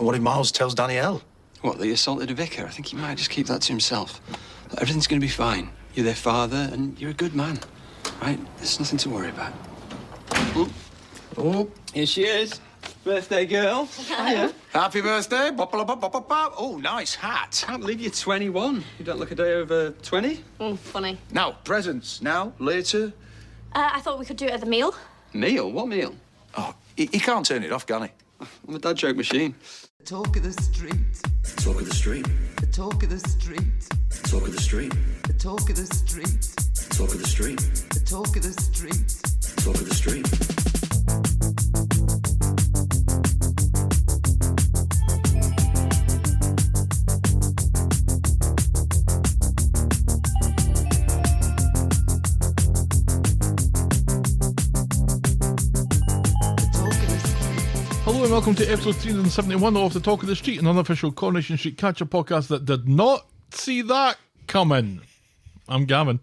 And what if Miles tells Danielle? What, that he assaulted a vicar? I think he might just keep that to himself. Everything's going to be fine. You're their father, and you're a good man, right? There's nothing to worry about. Oh, Here she is. Birthday girl. Hiya. happy birthday. Bop, bop, bop, bop, bop. Oh, nice hat. Can't believe you're 21. You don't look a day over 20. Funny. Now, presents. Now, later. I thought we could do it at the meal. Meal? What meal? Oh, he can't turn it off, can he? I'm a dad joke machine. The talk of the street. Talk of the street. The talk of the street. Talk of the street. The talk of the street. Talk of the street. The talk of the street. Talk of the street. Hello and welcome to episode 371 of The Talk of the Street, an unofficial Coronation Street catch-up podcast that did not see that coming. I'm Gavin.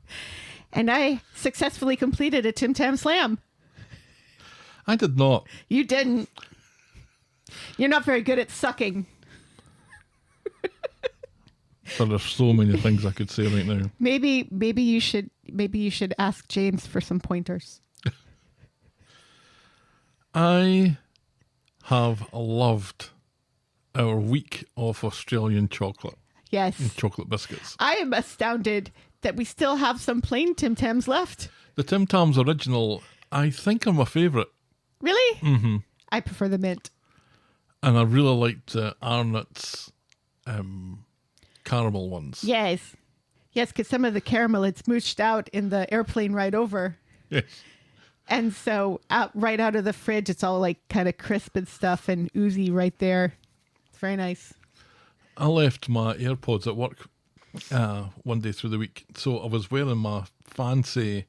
And I successfully completed a Tim Tam Slam. I did not. You didn't. You're not very good at sucking. So there's so many things I could say right now. Maybe you should ask James for some pointers. I have loved our week of Australian chocolate. Yes. And chocolate biscuits. I am astounded that we still have some plain Tim Tams left. The Tim Tams original, I think, are my favourite. Really? Mm-hmm. I prefer the mint. And I really liked Arnott's caramel ones. Yes. Yes, because some of the caramel had smooched out in the airplane ride over. Yes. And so right out of the fridge, it's all like kind of crisp and stuff and oozy right there. It's very nice. I left my AirPods at work one day through the week. So I was wearing my fancy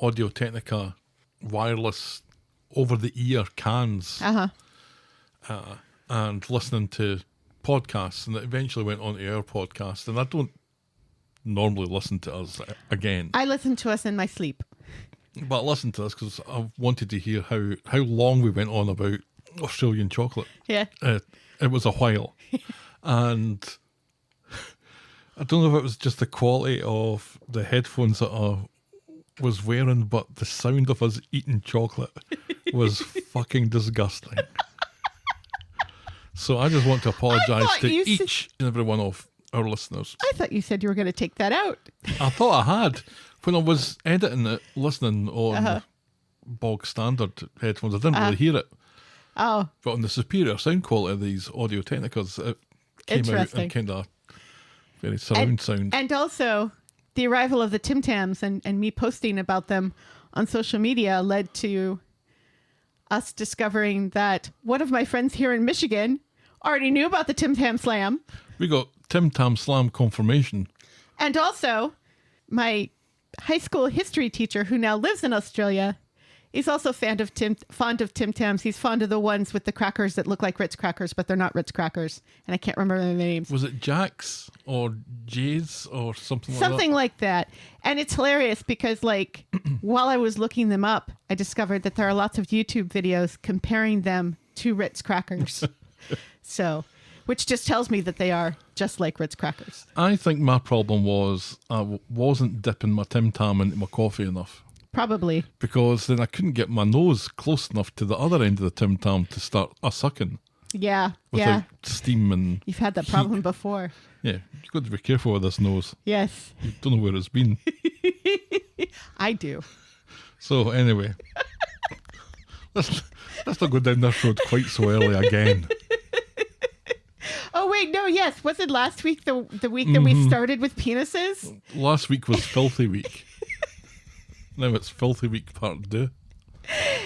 Audio Technica wireless over-the-ear cans and listening to podcasts. And it eventually went on to our podcast. And I don't normally listen to us again. I listen to us in my sleep. But I listened to this because I wanted to hear how long we went on about Australian chocolate. Yeah. It was a while. And I don't know if it was just the quality of the headphones that I was wearing, but the sound of us eating chocolate was fucking disgusting. So I just want to apologise to each and every one of our listeners. I thought you said you were going to take that out. I thought I had. When I was editing it, listening on bog standard headphones, I didn't really hear it. Oh. But on the superior sound quality of these Audio Technicas, it came out in kind of very surround sound. And also, the arrival of the Tim Tams and me posting about them on social media led to us discovering that one of my friends here in Michigan already knew about the Tim Tam Slam. We got Tim Tam Slam confirmation. And also, my high school history teacher, who now lives in Australia, is also fond of Tim Tams. He's fond of the ones with the crackers that look like Ritz crackers, but they're not Ritz crackers. And I can't remember their names. Was it Jack's or Jay's or something like that? Something like that. And it's hilarious because, like, while I was looking them up, I discovered that there are lots of YouTube videos comparing them to Ritz crackers. So, which just tells me that they are just like Ritz crackers. I think my problem was I wasn't dipping my Tim Tam into my coffee enough. Probably. Because then I couldn't get my nose close enough to the other end of the Tim Tam to start sucking. Yeah. Without steam and You've had that problem before. Yeah, you've got to be careful with this nose. Yes. You don't know where it's been. I do. So anyway, let's not go down this road quite so early again. Oh, wait, no, yes. Was it last week, the week that we started with penises? Last week was Filthy Week. Now it's Filthy Week Part 2.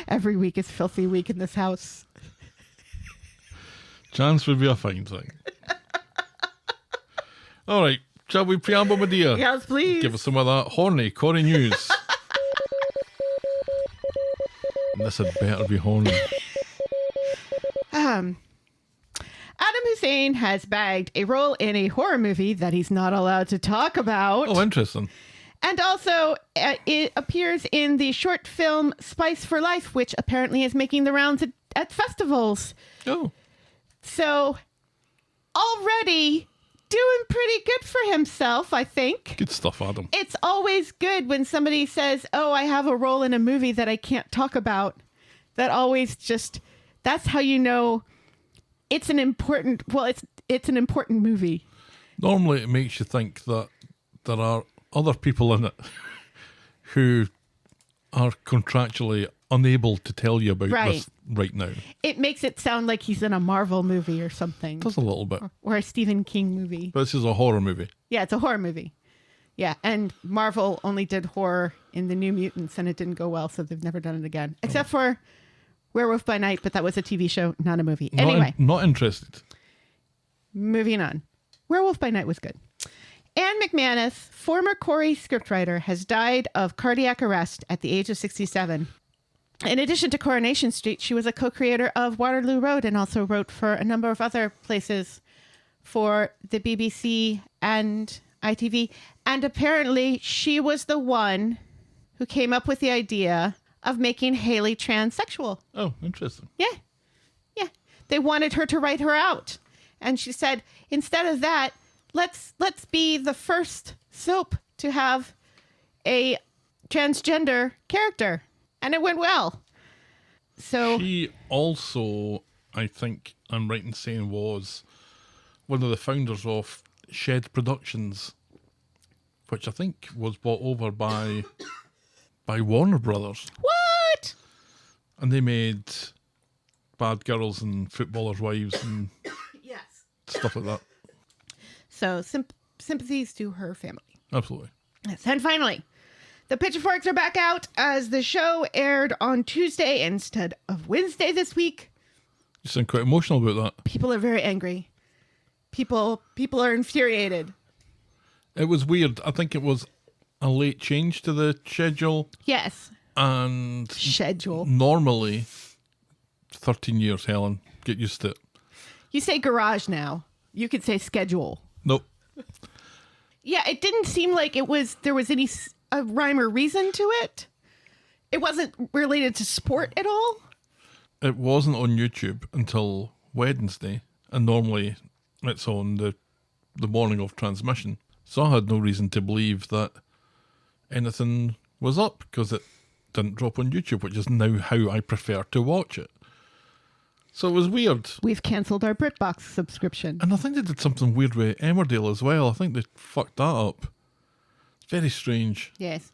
Every week is Filthy Week in this house. Chance would be a fine thing. All right, shall we preamble, my dear? Yes, please. Give us some of that horny Corrie news. And this had better be horny. Adam Hussein has bagged a role in a horror movie that he's not allowed to talk about. Oh, interesting. And also, it appears in the short film Spice for Life, which apparently is making the rounds at festivals. Oh. So already doing pretty good for himself, I think. Good stuff, Adam. It's always good when somebody says, oh, I have a role in a movie that I can't talk about. That always just, that's how you know it's an important, well, it's an important movie. Normally it makes you think that there are other people in it who are contractually unable to tell you about Right. this right now. It makes it sound like he's in a Marvel movie or something. Does a little bit. Or a Stephen King movie. But this is a horror movie. Yeah, it's a horror movie. Yeah, and Marvel only did horror in the New Mutants and it didn't go well, so they've never done it again. Except for Werewolf by Night, but that was a TV show, not a movie. Anyway, Not interested. moving on. Werewolf by Night was good. Anne McManus, former Corrie scriptwriter, has died of cardiac arrest at the age of 67. In addition to Coronation Street, she was a co-creator of Waterloo Road and also wrote for a number of other places for the BBC and ITV. And apparently she was the one who came up with the idea of making Haley transsexual. Oh, interesting. Yeah. Yeah. They wanted her to write her out. And she said, instead of that, let's be the first soap to have a transgender character. And it went well. So She also, I think I'm right in saying, was one of the founders of Shed Productions, which I think was bought over by Warner Brothers. what? And they made Bad Girls and Footballers' Wives and Yes. stuff like that. So sympathies to her family. Absolutely. Yes. And finally, the pitchforks are back out as the show aired on Tuesday instead of Wednesday this week. You sound quite emotional about that. People are very angry. People are infuriated. It was weird. I think it was a late change to the schedule, Yes. and Schedule. normally 13 years, Helen. Get used to it. You say garage now. You could say schedule. Nope. Yeah, it didn't seem like there was any a rhyme or reason to it. It wasn't related to sport at all. It wasn't on YouTube until Wednesday, and normally it's on the morning of transmission. So I had no reason to believe that anything was up because it didn't drop on YouTube, which is now how I prefer to watch it. So it was weird. We've cancelled our BritBox subscription. And I think they did something weird with Emmerdale as well. I think they fucked that up. It's very strange. Yes.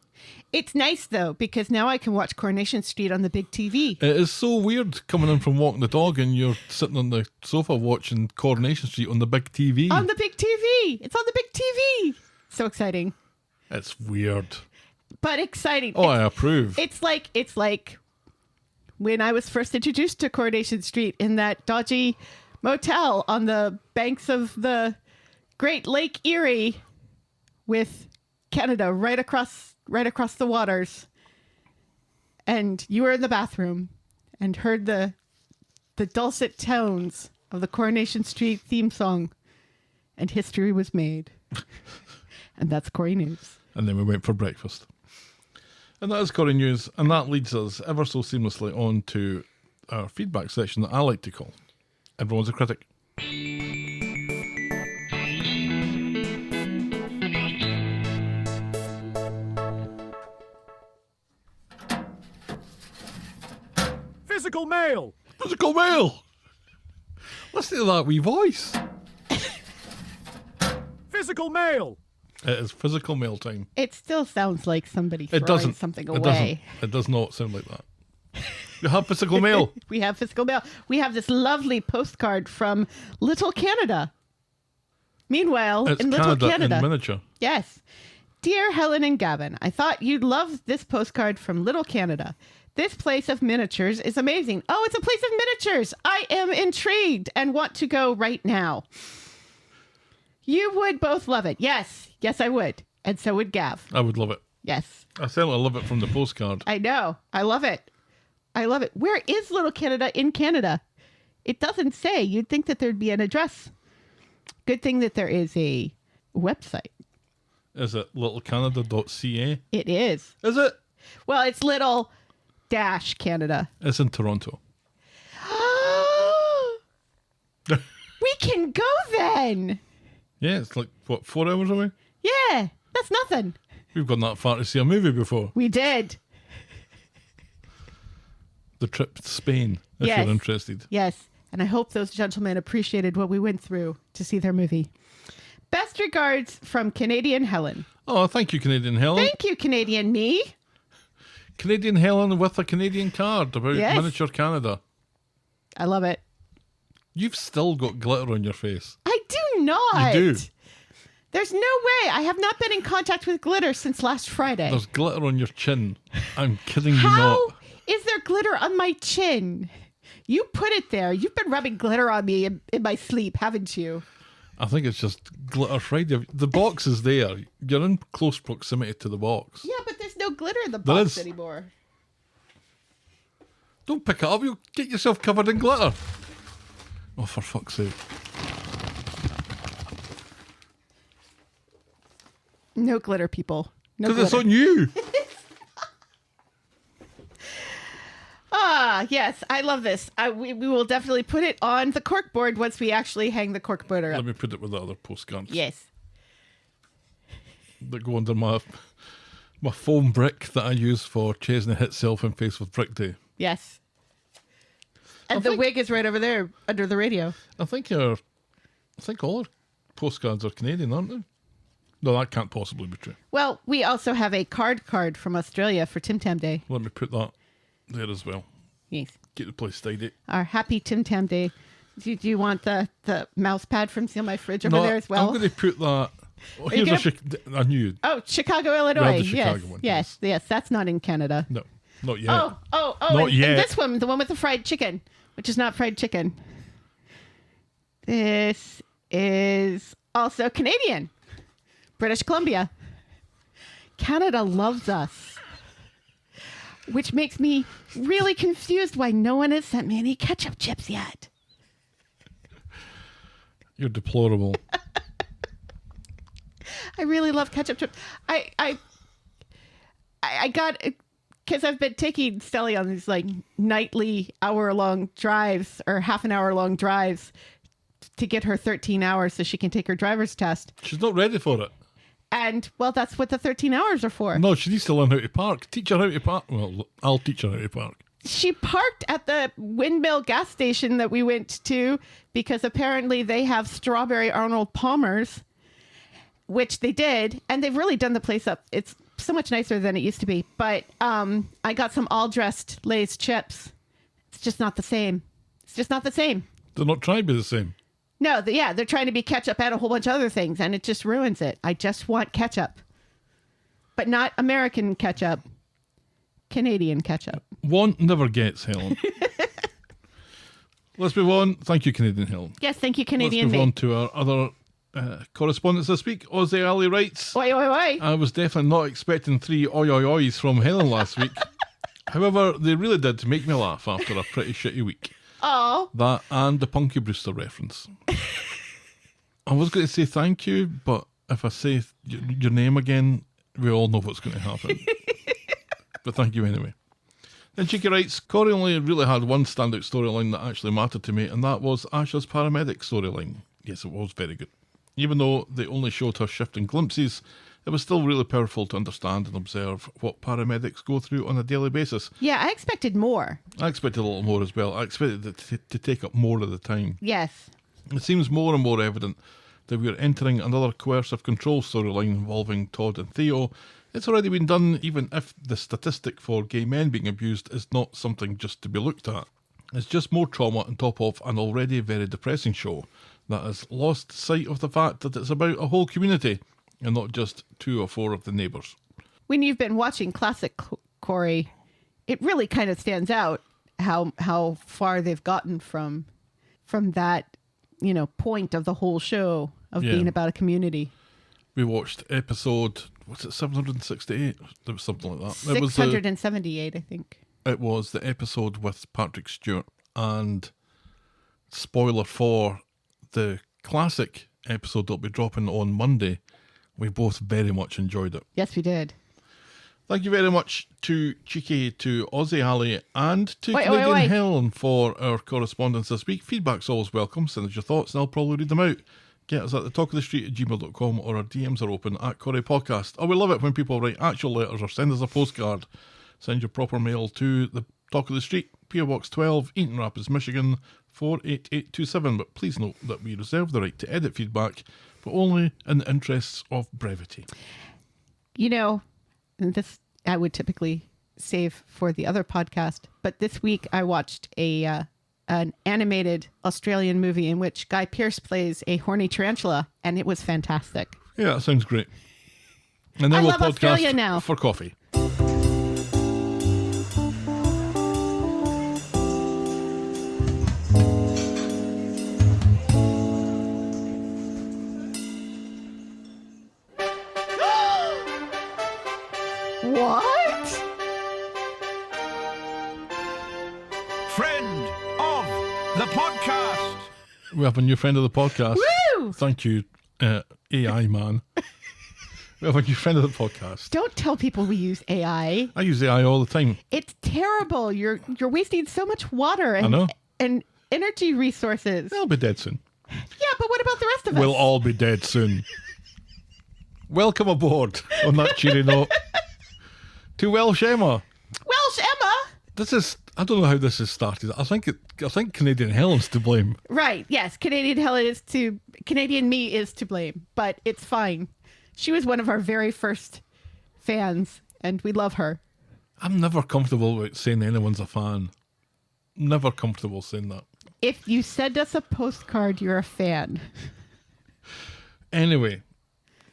It's nice, though, because now I can watch Coronation Street on the big TV. It is so weird coming in from walking the dog and you're sitting on the sofa watching Coronation Street on the big TV. On the big TV! It's on the big TV! So exciting. It's weird. But exciting. Oh, I approve. It's like when I was first introduced to Coronation Street in that dodgy motel on the banks of the Great Lake Erie with Canada right across the waters. And you were in the bathroom and heard the dulcet tones of the Coronation Street theme song, and history was made. And that's Corrie News. And then we went for breakfast. And that is Corrie News, and that leads us ever so seamlessly on to our feedback section that I like to call Everyone's a Critic. Physical mail! Physical mail! Listen to that wee voice. Physical mail! It is physical mail time. It still sounds like somebody throwing It doesn't. something It away. doesn't. It does not sound like that. You have physical mail. We have physical mail. We have this lovely postcard from Little Canada. Meanwhile, It's in Little Canada in miniature. Yes. Dear Helen and Gavin, I thought you'd love this postcard from Little Canada. This place of miniatures is amazing. Oh, it's a place of miniatures. I am intrigued and want to go right now. You would both love it. Yes. Yes, I would. And so would Gav. I would love it. Yes. I certainly love it from the postcard. I know. I love it. I love it. Where is Little Canada in Canada? It doesn't say. You'd think that there'd be an address. Good thing that there is a website. Is it littlecanada.ca? It is. Is it? Well, it's Little-Canada. It's in Toronto. We can go then. Yeah, it's like, what, 4 hours away? Yeah, that's nothing. We've gone that far to see a movie before. We did. The trip to Spain, if Yes. you're interested. Yes, and I hope those gentlemen appreciated what we went through to see their movie. Best regards from Canadian Helen. Oh, thank you, Canadian Helen. Thank you, Canadian me. Canadian Helen with a Canadian card about Yes. miniature Canada. I love it. You've still got glitter on your face. I do not. You do. There's no way. I have not been in contact with glitter since last Friday. There's glitter on your chin. I'm kidding you How not. is there glitter on my chin? You put it there. You've been rubbing glitter on me in my sleep, haven't you? I think it's just glitter Friday. The box is there. You're in close proximity to the box. Yeah, but there's no glitter in the There box is. anymore. Don't pick it up. You'll get yourself covered in glitter. Oh, for fuck's sake. No glitter, people. No Because it's glitter. on you. Ah, yes, I love this. We will definitely put it on the corkboard once we actually hang the corkboard Let up. me put it with the other postcards Yes. that go under my foam brick that I use for Chesney Hit Self and Face with Brick Day. Yes. And the wig is right over there under the radio. I think all our postcards are Canadian, aren't they? No, that can't possibly be true. Well, we also have a card from Australia for Tim Tam Day. Let me put that there as well. Yes. Get the place tidy. Our happy Tim Tam Day. Do you want the mouse pad from Seal My Fridge over No, there as well? I'm going to put that. Oh, you here's I knew. Oh, Chicago, Illinois. the Chicago yes. one, Yes, that's not in Canada. No, not yet. Oh, Not and yet. this one, the one with the fried chicken, which is not fried chicken. This is also Canadian. British Columbia. Canada loves us. Which makes me really confused why no one has sent me any ketchup chips yet. You're deplorable. I really love ketchup chips. I got, because I've been taking Stelly on these like nightly hour-long drives or half an hour-long drives to get her 13 hours so she can take her driver's test. She's not ready for it. And, well, that's what the 13 hours are for. No, she needs to learn how to park. Teach her how to park. Well, I'll teach her how to park. She parked at the Windmill gas station that we went to because apparently they have strawberry Arnold Palmers, which they did, and they've really done the place up. It's so much nicer than it used to be. But I got some all-dressed Lay's chips. It's just not the same. It's just not the same. They're not trying to be the same. No, they're trying to be ketchup and a whole bunch of other things, and it just ruins it. I just want ketchup. But not American ketchup. Canadian ketchup. Want never gets, Helen. Let's move on. Thank you, Canadian Helen. Yes, thank you, Canadian Let's move me. on to our other correspondence this week. Ozzy Ali writes, Oi, oi, oi. I was definitely not expecting 3 oi oi ois from Helen last week. However, they really did make me laugh after a pretty shitty week. Oh, That and the Punky Brewster reference. I was going to say thank you, but if I say your name again, we all know what's going to happen. But thank you anyway. Then Cheeky writes, Corrie only really had one standout storyline that actually mattered to me, and that was Asha's paramedic storyline. Yes, it was very good. Even though they only showed her shifting glimpses, it was still really powerful to understand and observe what paramedics go through on a daily basis. yeah, I expected more. I expected a little more as well. I expected it to take up more of the time. Yes. It seems more and more evident that we are entering another coercive control storyline involving Todd and Theo. It's already been done, even if the statistic for gay men being abused is not something just to be looked at. It's just more trauma on top of an already very depressing show that has lost sight of the fact that it's about a whole community and not just 2 or 4 of the neighbours. When you've been watching classic Corrie, it really kind of stands out how far they've gotten from that, point of the whole show of Yeah. being about a community. We watched episode, what's it, 768? There was something like that. It was 678, I think. It was the episode with Patrick Stewart, and spoiler for the classic episode that'll be dropping on Monday, we both very much enjoyed it. Yes, we did. Thank you very much to Cheeky, to Aussie Ali, and to Wait. Canadian Helen for our correspondence this week. Feedback's always welcome. Send us your thoughts and I'll probably read them out. Get us at thetalkofthestreet@gmail.com, or our DMs are open at Corrie Podcast. Oh, we love it when people write actual letters or send us a postcard. Send your proper mail to the Talk of the Street, PO Box 12, Eaton Rapids, Michigan 48827. But please note that we reserve the right to edit feedback, but only in the interests of brevity. You know, and this I would typically save for the other podcast, but this week I watched an animated Australian movie in which Guy Pearce plays a horny tarantula, and it was fantastic. Yeah, that sounds great. And then I we'll love podcast Australia now. for coffee. What? Friend of the podcast. We have a new friend of the podcast. Woo! Thank you, AI man. We have a new friend of the podcast. Don't tell people we use AI. I use AI all the time. It's terrible. You're wasting so much water and know. and energy resources. I'll be dead soon. Yeah, but what about the rest of us? We'll all be dead soon. Welcome aboard on that cheery note to Welsh Emma. Welsh Emma. This is, I don't know how this has started. I think Canadian Helen's to blame. Right. Yes. Canadian me is to blame, but it's fine. She was one of our very first fans, and we love her. I'm never comfortable with saying anyone's a fan. Never comfortable saying that. If you send us a postcard, you're a fan. Anyway,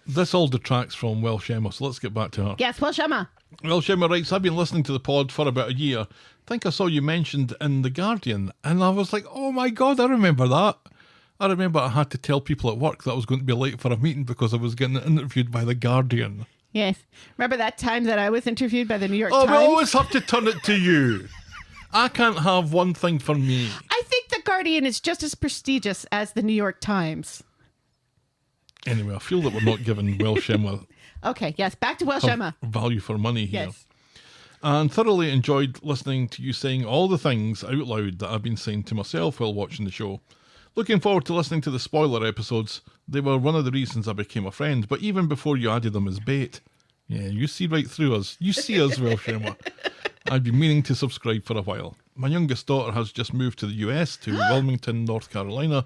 this all detracts from Welsh Emma, so let's get back to her. Yes, Welsh Emma. Welsh Emma writes, I've been listening to the pod for about a year. I think I saw you mentioned in The Guardian, and I was like, oh my God, I remember that. I remember I had to tell people at work that I was going to be late for a meeting because I was getting interviewed by The Guardian. Yes. Remember that time that I was interviewed by the New York Oh, Times? we always have to turn it to you. I can't have one thing for me. I think The Guardian is just as prestigious as the New York Times. Anyway, I feel that we're not giving Welsh Emma Okay, yes, back to Welsh Emma. value for money here. Yes. And thoroughly enjoyed listening to you saying all the things out loud that I've been saying to myself while watching the show. Looking forward to listening to the spoiler episodes. They were one of the reasons I became a friend, but even before you added them as bait. Yeah, you see right through us. You see us, Welsh Emma. I've been meaning to subscribe for a while. My youngest daughter has just moved to the US, to Wilmington, North Carolina.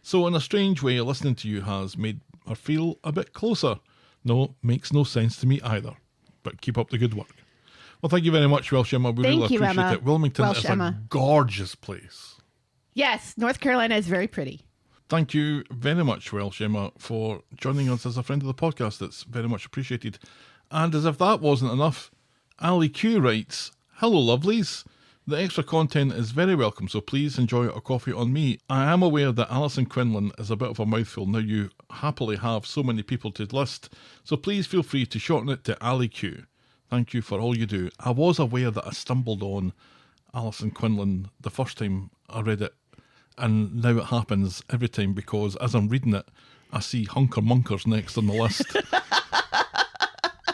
So in a strange way, listening to you has made her feel a bit closer. No, makes no sense to me either. But keep up the good work. Well, thank you very much, Welsh Emma. We really Thank you, appreciate Emma. it. Wilmington Welsh is Emma. a gorgeous place. Yes, North Carolina is very pretty. Thank you very much, Welsh Emma, for joining us as a friend of the podcast. It's very much appreciated. And as if that wasn't enough, Ali Q writes, hello, lovelies. The extra content is very welcome, so please enjoy a coffee on me. I am aware that Alison Quinlan is a bit of a mouthful now you happily have so many people to list, so please feel free to shorten it to Ali Q. Thank you for all you do. I was aware that I stumbled on Alison Quinlan the first time I read it, and now it happens every time because as I'm reading it, I see Hunker Munkers next on the list.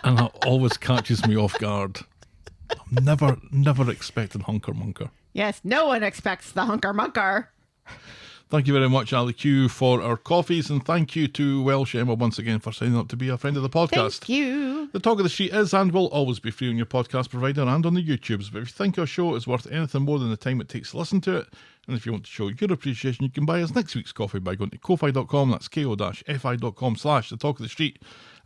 And that always catches me off guard. I'm never expecting Hunker Munker. Yes, no one expects the hunker munker. Thank you very much, Ali Q, for our coffees, and thank you to Welsh Emma once again for signing up to be a friend of the podcast. Thank you. The Talk of the Street is and will always be free on your podcast provider and on the YouTubes, but if you think our show is worth anything more than the time it takes to listen to it, and if you want to show your appreciation, you can buy us next week's coffee by going to ko-fi.com, that's ko-fi.com/the Talk of the Street.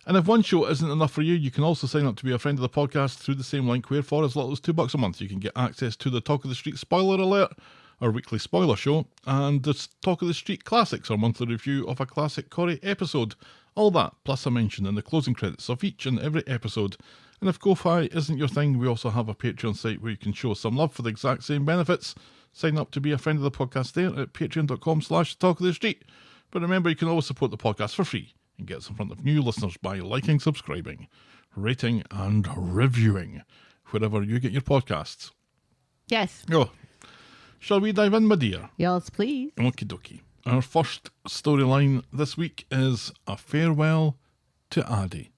And if one show isn't enough for you, you can also sign up to be a friend of the podcast through the same link where for as little as $2 a month you can get access to the Talk of the Street Spoiler Alert, our weekly spoiler show, and the Talk of the Street Classics, our monthly review of a classic Corrie episode. All that, plus a mention in the closing credits of each and every episode. And if Ko-Fi isn't your thing, we also have a Patreon site where you can show some love for the exact same benefits. Sign up to be a friend of the podcast there at patreon.com/Talk of the Street. But remember, you can always support the podcast for free and get us in front of new listeners by liking, subscribing, rating, and reviewing wherever you get your podcasts. Yes. Oh, shall we dive in, my dear? Yes, please. Okie dokie. Our first storyline this week is A Farewell to Aadi.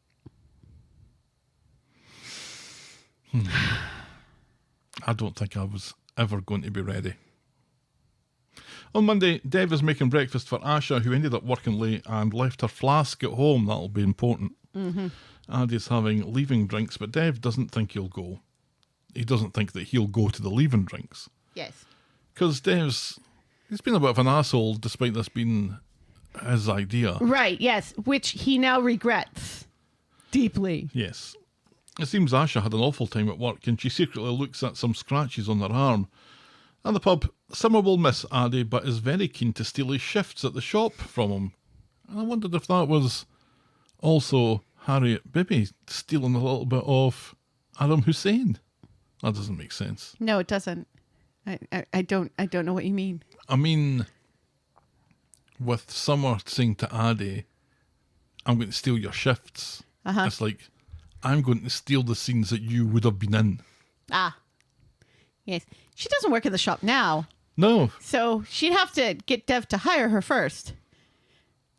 I don't think I was ever going to be ready. On Monday, Dev is making breakfast for Asha, who ended up working late and left her flask at home. That'll be important. Aadi's having leaving drinks, but Dev doesn't think he'll go. He doesn't think that he'll go to the leaving drinks. Yes. Because he's been a bit of an asshole despite this being his idea. Right, yes, which he now regrets deeply. Yes. It seems Asha had an awful time at work and she secretly looks at some scratches on her arm. At the pub, Summer will miss Aadi but is very keen to steal his shifts at the shop from him. And I wondered if that was also Harriet Bibi stealing a little bit of Adam Hussein. That doesn't make sense. No, it doesn't. I don't know what you mean. I mean, with Summer saying to Aadi, I'm going to steal your shifts. It's like, I'm going to steal the scenes that you would have been in. Ah. Yes. She doesn't work in the shop now. No. So she'd have to get Dev to hire her first.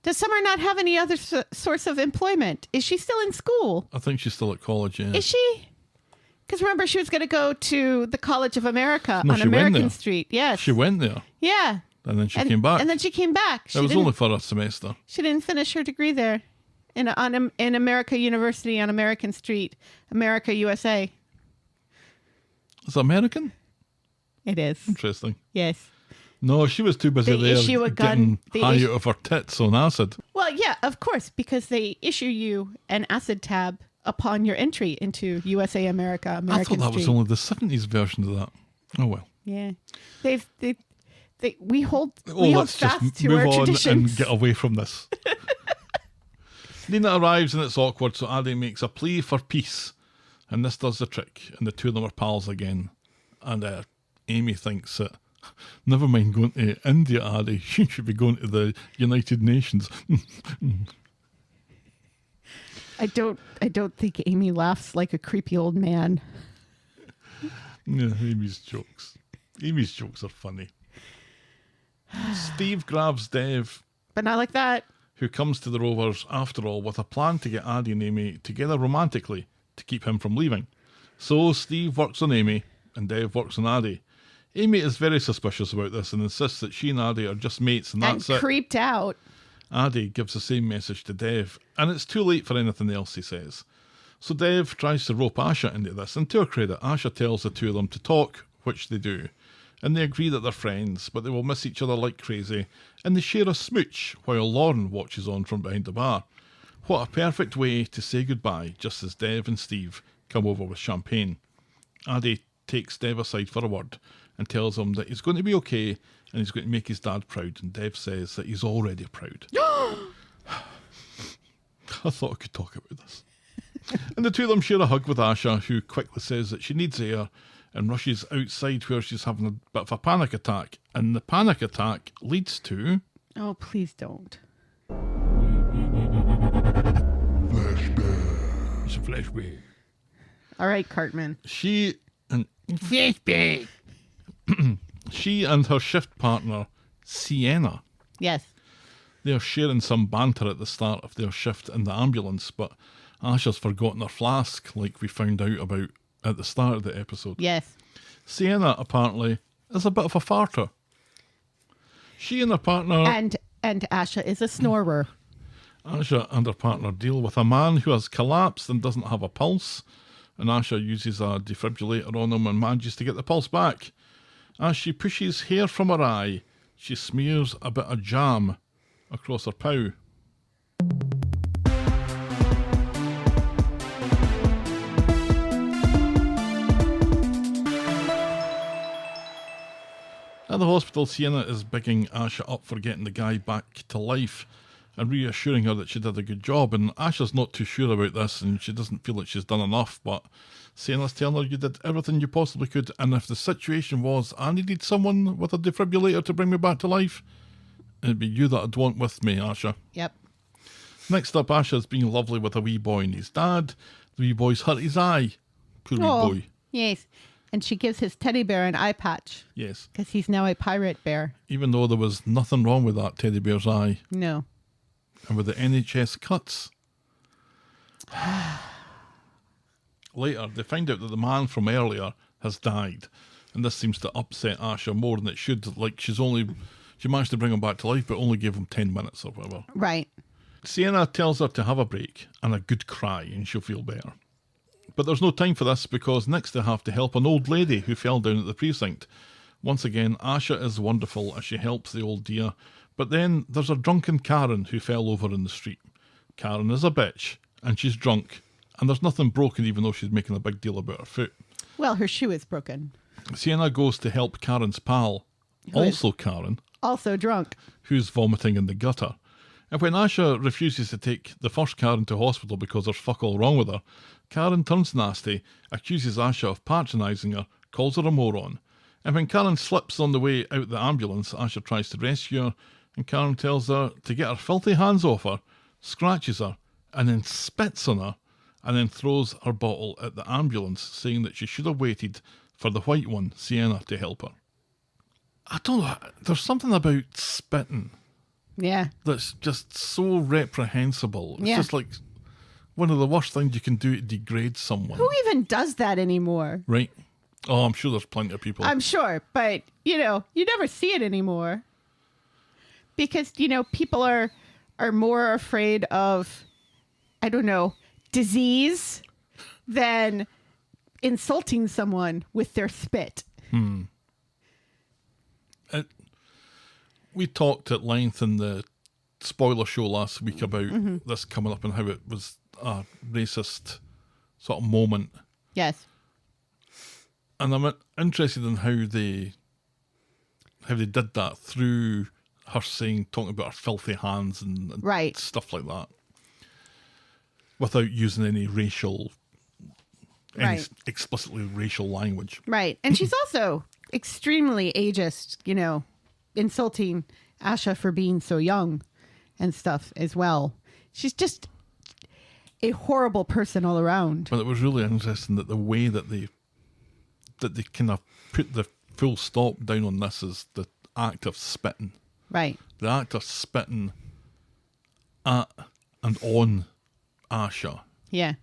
Does Summer not have any other source of employment? Is she still in school? I think she's still at college, yeah. Is she? Because remember, she was going to go to the College of America No, on she went American there. Street. Yes. She went there, Yeah. and then she came back. And then she came back. It was only for a semester. She didn't finish her degree there in America University on American Street, America, USA. Is it American? It is. Interesting. Yes. No, she was too busy They there issue a getting gun. high out of her tits on acid. Well, yeah, of course, because they issue you an acid tab upon your entry into USA, America, I American thought that was Street. only the 70s version of that. Oh, well. Yeah. We hold Let's fast just to move our on traditions. and get away from this. Nina arrives and it's awkward, so Aadi makes a plea for peace. And this does the trick, and the two of them are pals again. And Amy thinks that, never mind going to India, Aadi, you should be going to the United Nations. I don't think Amy laughs like a creepy old man. Yeah, Amy's jokes. Amy's jokes are funny. Steve grabs Dev, But not like that. who comes to the Rovers after all with a plan to get Aadi and Amy together romantically to keep him from leaving. So Steve works on Amy and Dev works on Aadi. Amy is very suspicious about this and insists that she and Aadi are just mates and that's And it. creeped out. Aadi gives the same message to Dev, and it's too late for anything else, he says. So Dev tries to rope Asha into this, and to her credit, Asha tells the two of them to talk, which they do. And they agree that they're friends, but they will miss each other like crazy, and they share a smooch while Lauren watches on from behind the bar. What a perfect way to say goodbye, just as Dev and Steve come over with champagne. Aadi takes Dev aside for a word and tells him that he's going to be okay and he's going to make his dad proud, and Dev says that he's already proud. I thought I could talk about this. And the two of them share a hug with Asha, who quickly says that she needs air and rushes outside where she's having a bit of a panic attack. And the panic attack leads to... Oh, please don't. It's a flashback. All right, Cartman. She and her shift partner, Sienna, Yes. they're sharing some banter at the start of their shift in the ambulance, but Asha's forgotten her flask, like we found out about at the start of the episode. Yes. Sienna, apparently, is a bit of a farter. She and her partner... And Asha is a snorer. Asha and her partner deal with a man who has collapsed and doesn't have a pulse, and Asha uses a defibrillator on him and manages to get the pulse back. As she pushes hair from her eye, she smears a bit of jam across her pow. At the hospital, Sienna is bigging Asha up for getting the guy back to life and reassuring her that she did a good job. And Asha's not too sure about this and she doesn't feel like she's done enough, but Sienna's telling her you did everything you possibly could, and if the situation was I needed someone with a defibrillator to bring me back to life, it'd be you that I'd want with me, Asha. Yep. Next up, Asha's being lovely with a wee boy and his dad. The wee boy's hurt his eye. Poor wee boy. Yes. And she gives his teddy bear an eye patch Yes. because he's now a pirate bear. Even though there was nothing wrong with that teddy bear's eye. No. And with the NHS cuts. Later, they find out that the man from earlier has died, and this seems to upset Asha more than it should. Like, she managed to bring him back to life, but only gave him 10 minutes or whatever. Right. Sienna tells her to have a break and a good cry, and she'll feel better. But there's no time for this, because next they have to help an old lady who fell down at the precinct. Once again, Asha is wonderful as she helps the old dear, but then there's a drunken Karen who fell over in the street. Karen is a bitch, and she's drunk, and there's nothing broken even though she's making a big deal about her foot. Well, her shoe is broken. Sienna goes to help Karen's pal, also Karen, Also drunk. who's vomiting in the gutter. And when Asha refuses to take the first Karen to hospital because there's fuck all wrong with her, Karen turns nasty, accuses Asha of patronising her, calls her a moron. And when Karen slips on the way out the ambulance, Asha tries to rescue her, and Karen tells her to get her filthy hands off her, scratches her, and then spits on her, and then throws her bottle at the ambulance, saying that she should have waited for the white one, Sienna, to help her. I don't know, there's something about spitting Yeah. that's just so reprehensible. It's Yeah. just like one of the worst things you can do to degrade someone. Who even does that anymore? Right? Oh, I'm sure there's plenty of people. I'm sure, but you never see it anymore. Because, people are more afraid of, I don't know, disease than insulting someone with their spit. We talked at length in the spoiler show last week about Mm-hmm. this coming up and how it was a racist sort of moment. Yes. And I'm interested in how they did that through her talking about her filthy hands and Right. stuff like that, without using any Right. explicitly racial language. Right. And she's also extremely ageist, insulting Asha for being so young and stuff as well. She's just a horrible person all around. But it was really interesting that the way that they kind of put the full stop down on this is the act of spitting. Right. The act of spitting at and on Asha Yeah.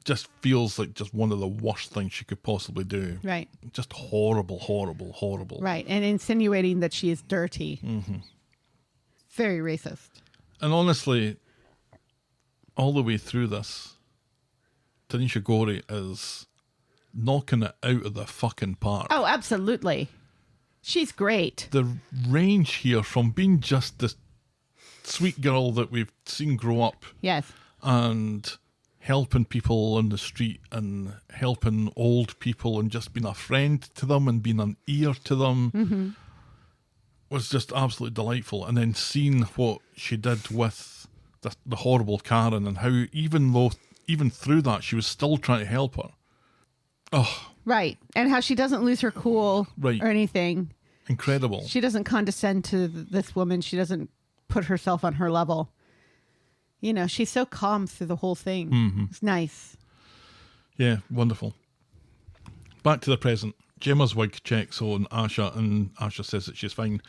just feels like just one of the worst things she could possibly do. Right. Just horrible, horrible, horrible. Right. And insinuating that she is dirty. Mm-hmm. Very racist. And honestly, all the way through this, Tanisha Gorey is knocking it out of the fucking park. Oh, absolutely. She's great. The range here from being just this sweet girl that we've seen grow up Yes. and helping people on the street and helping old people and just being a friend to them and being an ear to them was just absolutely delightful. And then seeing what she did with the horrible Karen and how even through that she was still trying to help her. Oh, Right. And how she doesn't lose her cool Right. or anything. incredible. She doesn't condescend to this woman. She doesn't put herself on her level. She's so calm through the whole thing. It's nice. Yeah, wonderful. Back to the present. Gemma's wig checks on Asha, and Asha says that she's fine.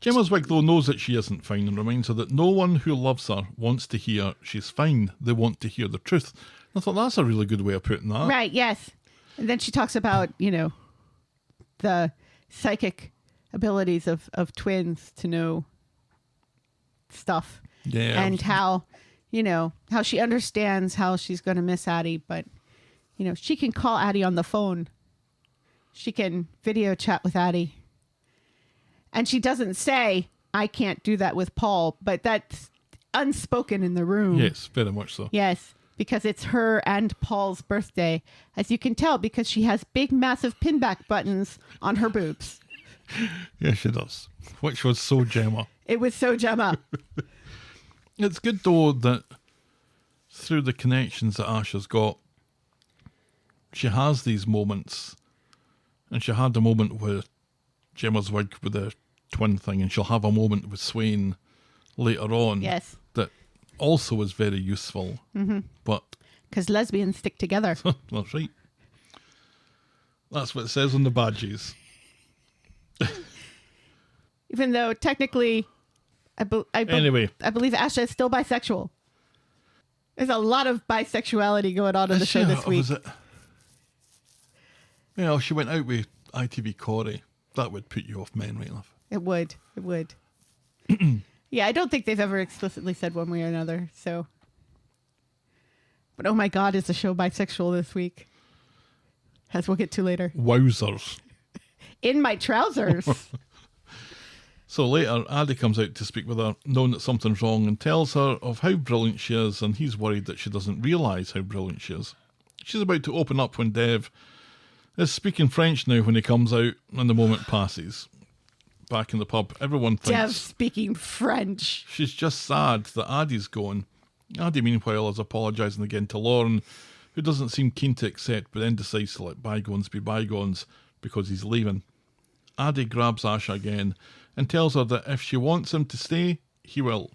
Gemma's wig, though, knows that she isn't fine and reminds her that no one who loves her wants to hear she's fine. They want to hear the truth. I thought that's a really good way of putting that. Right, yes. And then she talks about, the psychic abilities of twins to know stuff. Yeah. And how she understands how she's going to miss Aadi, but, she can call Aadi on the phone. She can video chat with Aadi. And she doesn't say, I can't do that with Paul, but that's unspoken in the room. Yes, very much so. Yes, because it's her and Paul's birthday, as you can tell, because she has big, massive pinback buttons on her boobs. Yeah, she does. Which was so Gemma. It was so Gemma. It's good, though, that through the connections that Asha's got, she has these moments. And she had the moment with Gemma's wig with the twin thing, and she'll have a moment with Swain later on. Yes. That also is very useful. Mm-hmm. But Because lesbians stick together. that's right. That's what it says on the badges. Even though technically, Anyway. I believe Asha is still bisexual. There's a lot of bisexuality going on in the show this week. Was it? Yeah, she went out with ITV Corrie. That would put you off men, right, love? It would. It would. Yeah, I don't think they've ever explicitly said one way or another. So, but oh my God, is the show bisexual this week? As we'll get to later. Wowzers. In my trousers. So later, Aadi comes out to speak with her, knowing that something's wrong, and tells her of how brilliant she is, and he's worried that she doesn't realise how brilliant she is. She's about to open up when Dev is speaking French now when he comes out, and the moment passes. Back in the pub, everyone thinks Dev speaking French. she's just sad that Aadi's gone. Aadi, meanwhile, is apologising again to Lauren, who doesn't seem keen to accept, but then decides to let bygones be bygones because he's leaving. Aadi grabs Asha again and tells her that if she wants him to stay, he will.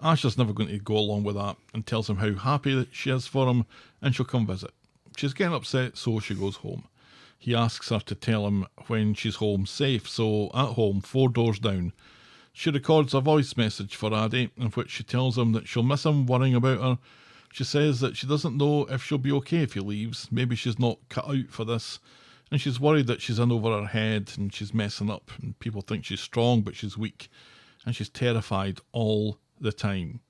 Asha's never going to go along with that and tells him how happy that she is for him and she'll come visit. She's getting upset, so she goes home. He asks her to tell him when she's home safe, so at home, 4 doors down, she records a voice message for Aadi in which she tells him that she'll miss him worrying about her. She says that she doesn't know if she'll be okay if he leaves. Maybe she's not cut out for this. And she's worried that she's in over her head and she's messing up. And people think she's strong, but she's weak. And she's terrified all the time.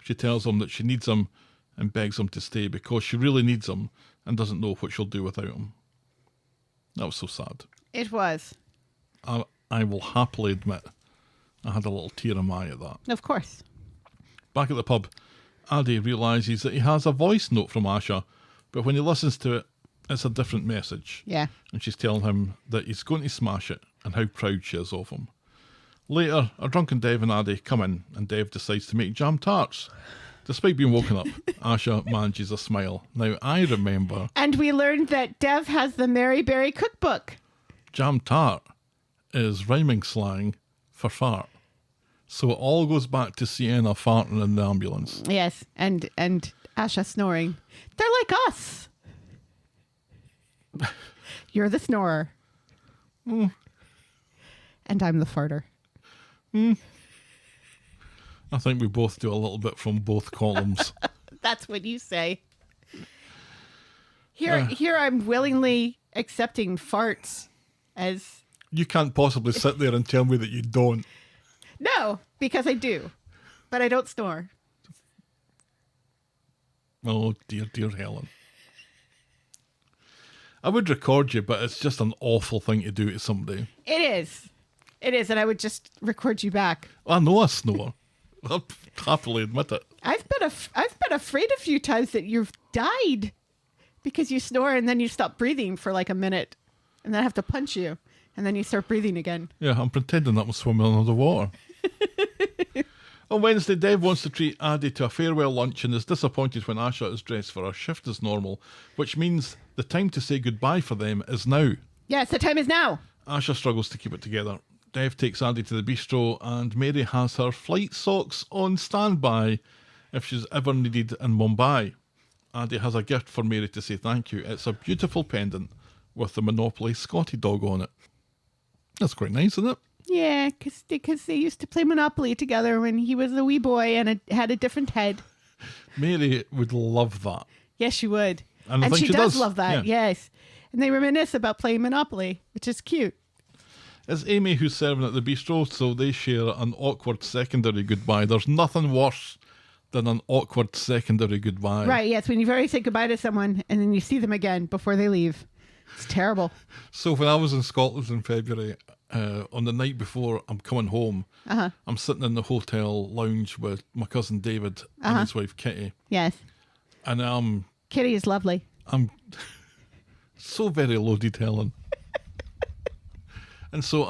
She tells him that she needs him and begs him to stay because she really needs him and doesn't know what she'll do without him. That was so sad. It was. I will happily admit I had a little tear in my eye at that. Of course. Back at the pub, Aadi realises that he has a voice note from Asha, but when he listens to it, it's a different message. Yeah. And she's telling him that he's going to smash it and how proud she is of him. Later, a drunken Dev and Aadi come in and Dev decides to make jam tarts. Despite being woken up, Asha manages a smile. Now, I remember... And we learned that Dev has the Mary Berry cookbook. Jam tart is rhyming slang for fart. So it all goes back to Sienna farting in the ambulance. Yes, and Asha snoring. They're like us. You're the snorer. And I'm the farter. I think we both do a little bit from both columns. That's what you say. Here I'm willingly accepting farts as... You can't possibly sit there and tell me that you don't. No, because I do. But I don't snore. Oh, dear, dear Helen. I would record you, but it's just an awful thing to do to somebody. It is. It is, and I would just record you back. I know I snore. I'll happily admit it. I've been afraid a few times that you've died because you snore and then you stop breathing for like a minute and then I have to punch you and then you start breathing again. Yeah, I'm pretending that I'm swimming under the water. On Wednesday, Dev wants to treat Aadi to a farewell lunch and is disappointed when Asha is dressed for her shift as normal, which means the time to say goodbye for them is now. Yes, the time is now. Asha struggles to keep it together. Dev takes Aadi to the bistro and Mary has her flight socks on standby if she's ever needed in Mumbai. Aadi has a gift for Mary to say thank you. It's a beautiful pendant with the Monopoly Scotty dog on it. That's quite nice, isn't it? Yeah, because they used to play Monopoly together when he was a wee boy and it had a different head. Mary would love that. Yes, she would. And I think she she does does. love that, Yeah. yes. And they reminisce about playing Monopoly, which is cute. It's Amy who's serving at the bistro, so they share an awkward secondary goodbye. There's nothing worse than an awkward secondary goodbye. Right, yes, when you've already said goodbye to someone and then you see them again before they leave. It's terrible. So when I was in Scotland in February, on the night before I'm coming home, I'm sitting in the hotel lounge with my cousin David and his wife Kitty. Yes. And Kitty is lovely. I'm so very loaded, Helen. And so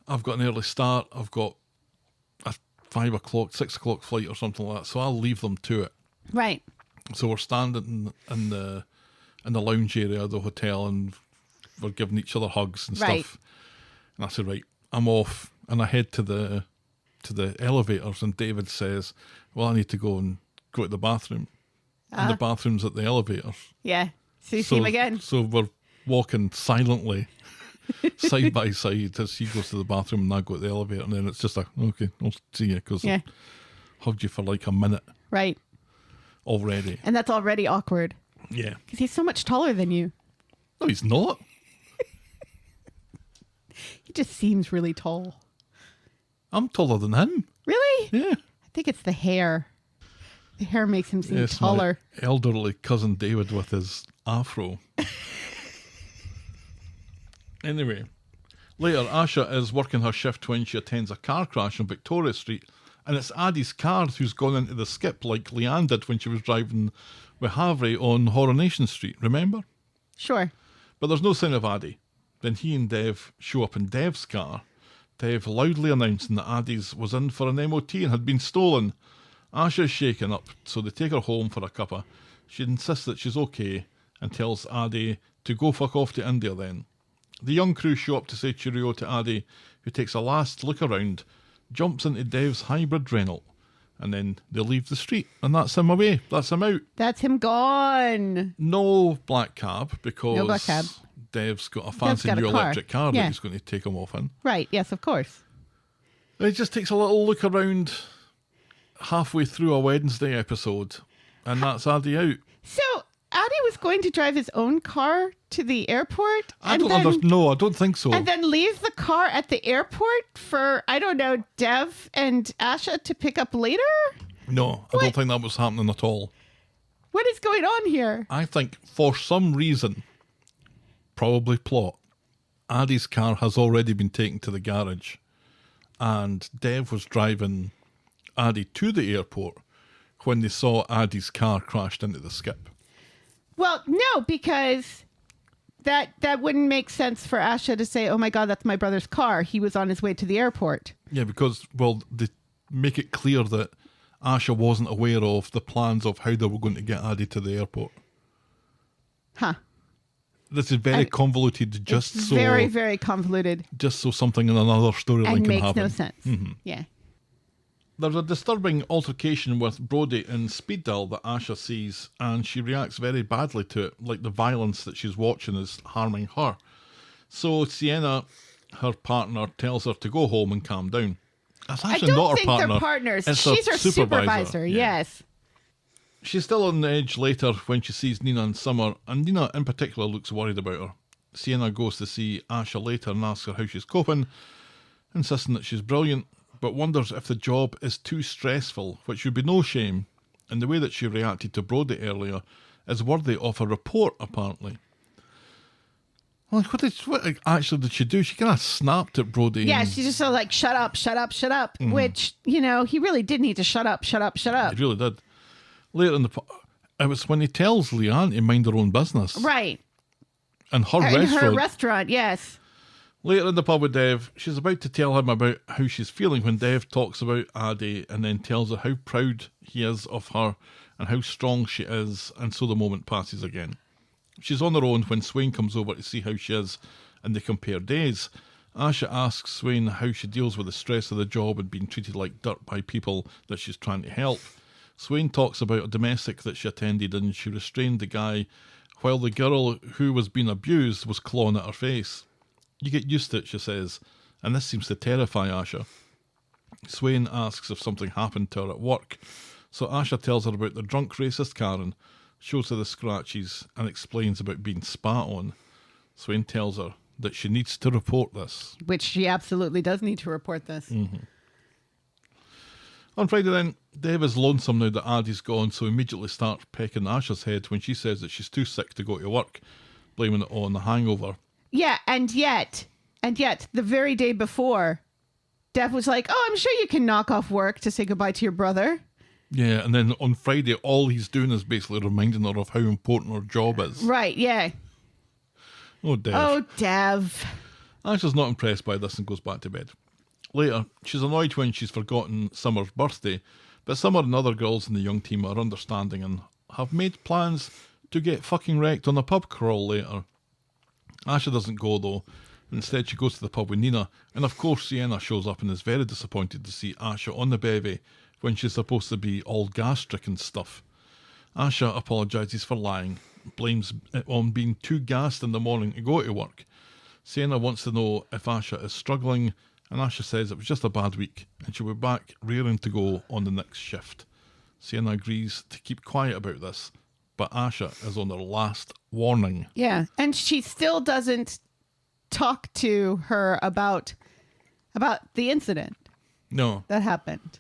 I've got an early start. I've got a 5 o'clock, 6 o'clock flight or something like that. So I'll leave them to it. Right. So we're standing in the lounge area of the hotel and we're giving each other hugs and Right. stuff. And I said, right, I'm off. And I head to the elevators and David says, well, I need to go to the bathroom. And the bathroom's at the elevators. Yeah. So you see him again. So we're walking silently, side by side, as he goes to the bathroom and I go to the elevator. And then it's just like, okay, I'll see you because Yeah. I hugged you for like a minute. Right. already. And that's already awkward. Yeah. Because he's so much taller than you. No, he's not. He just seems really tall. I'm taller than him. Really? Yeah. I think it's the hair. The hair makes him seem Yes, taller. my elderly cousin David with his afro. Anyway, later Asha is working her shift when she attends a car crash on Victoria Street, and it's Aadi's car who's gone into the skip like Leanne did when she was driving with Havre on Coronation Street, remember? Sure. But there's no sign of Aadi. Then he and Dev show up in Dev's car, Dev loudly announcing that Aadi's was in for an MOT and had been stolen. Asha is shaken up, so they take her home for a cuppa. She insists that she's okay and tells Aadi to go fuck off to India then. The young crew show up to say cheerio to Aadi, who takes a last look around, jumps into Dev's hybrid Renault, and then they leave the street, and that's him away. That's him out. That's him gone. No black cab, because No black cab. Dev's got a fancy got a new car. electric car Yeah. that he's going to take him off in. Right. Yes, of course. He just takes a little look around halfway through a Wednesday episode, and that's Aadi out. So Aadi was going to drive his own car to the airport. I don't think so. And then leave the car at the airport for, I don't know, Dev and Asha to pick up later? No, I don't think that was happening at all. What is going on here? I think for some reason, probably plot, Aadi's car has already been taken to the garage, and Dev was driving Aadi to the airport when they saw Aadi's car crashed into the skip. Well, no, because that wouldn't make sense for Asha to say, oh my God, that's my brother's car. He was on his way to the airport. Yeah, because, well, they make it clear that Asha wasn't aware of the plans of how they were going to get Aadi to the airport. Huh. This is very convoluted, just It's so very, very convoluted just so something in another storyline and can makes happen. no sense. Yeah. There's a disturbing altercation with Brody in Speed Dial that Asha sees, and she reacts very badly to it, like the violence that she's watching is harming her. So Sienna, her partner, tells her to go home and calm down. That's I actually don't not her think partner. they're partners. It's She's her supervisor. Yeah. Yes. She's still on the edge later when she sees Nina and Summer, and Nina in particular looks worried about her. Sienna goes to see Asha later and asks her how she's coping, insisting that she's brilliant, but wonders if the job is too stressful, which would be no shame, and the way that she reacted to Brody earlier is worthy of a report, apparently. Like, what actually did she do? She kind of snapped at Brody. Yeah, and she's just so like, shut up, shut up, shut up, which, he really did need to shut up, shut up, shut up. He really did. Later in it was when he tells Leanne to mind her own business. Right. And her In restaurant. her restaurant, yes. Later in the pub with Dev, she's about to tell him about how she's feeling when Dev talks about Aadi and then tells her how proud he is of her and how strong she is, and so the moment passes again. She's on her own when Swain comes over to see how she is and they compare days. Asha asks Swain how she deals with the stress of the job and being treated like dirt by people that she's trying to help. Swain talks about a domestic that she attended and she restrained the guy while the girl who was being abused was clawing at her face. You get used to it, she says, and this seems to terrify Asha. Swain asks if something happened to her at work, so Asha tells her about the drunk racist Karen, shows her the scratches, and explains about being spat on. Swain tells her that she needs to report this. Which she absolutely does need to report this. On Friday then, Dev is lonesome now that Aadi's gone, so immediately starts pecking Asha's head when she says that she's too sick to go to work, blaming it on the hangover. Yeah, and yet, the very day before, Dev was like, oh, I'm sure you can knock off work to say goodbye to your brother. Yeah, and then on Friday, all he's doing is basically reminding her of how important her job is. Right, yeah. Oh, Dev. Oh, Dev. Asha's not impressed by this and goes back to bed. Later, she's annoyed when she's forgotten Summer's birthday, but Summer and other girls in the young team are understanding and have made plans to get fucking wrecked on a pub crawl later. Asha doesn't go though. Instead, she goes to the pub with Nina, and of course Sienna shows up and is very disappointed to see Asha on the bevy when she's supposed to be all gastric and stuff. Asha apologises for lying, blames it on being too gassed in the morning to go to work. Sienna wants to know if Asha is struggling, and Asha says it was just a bad week and she'll be back rearing to go on the next shift. Sienna agrees to keep quiet about this, but Asha is on her last warning. Yeah, and she still doesn't talk to her about the incident No. that happened.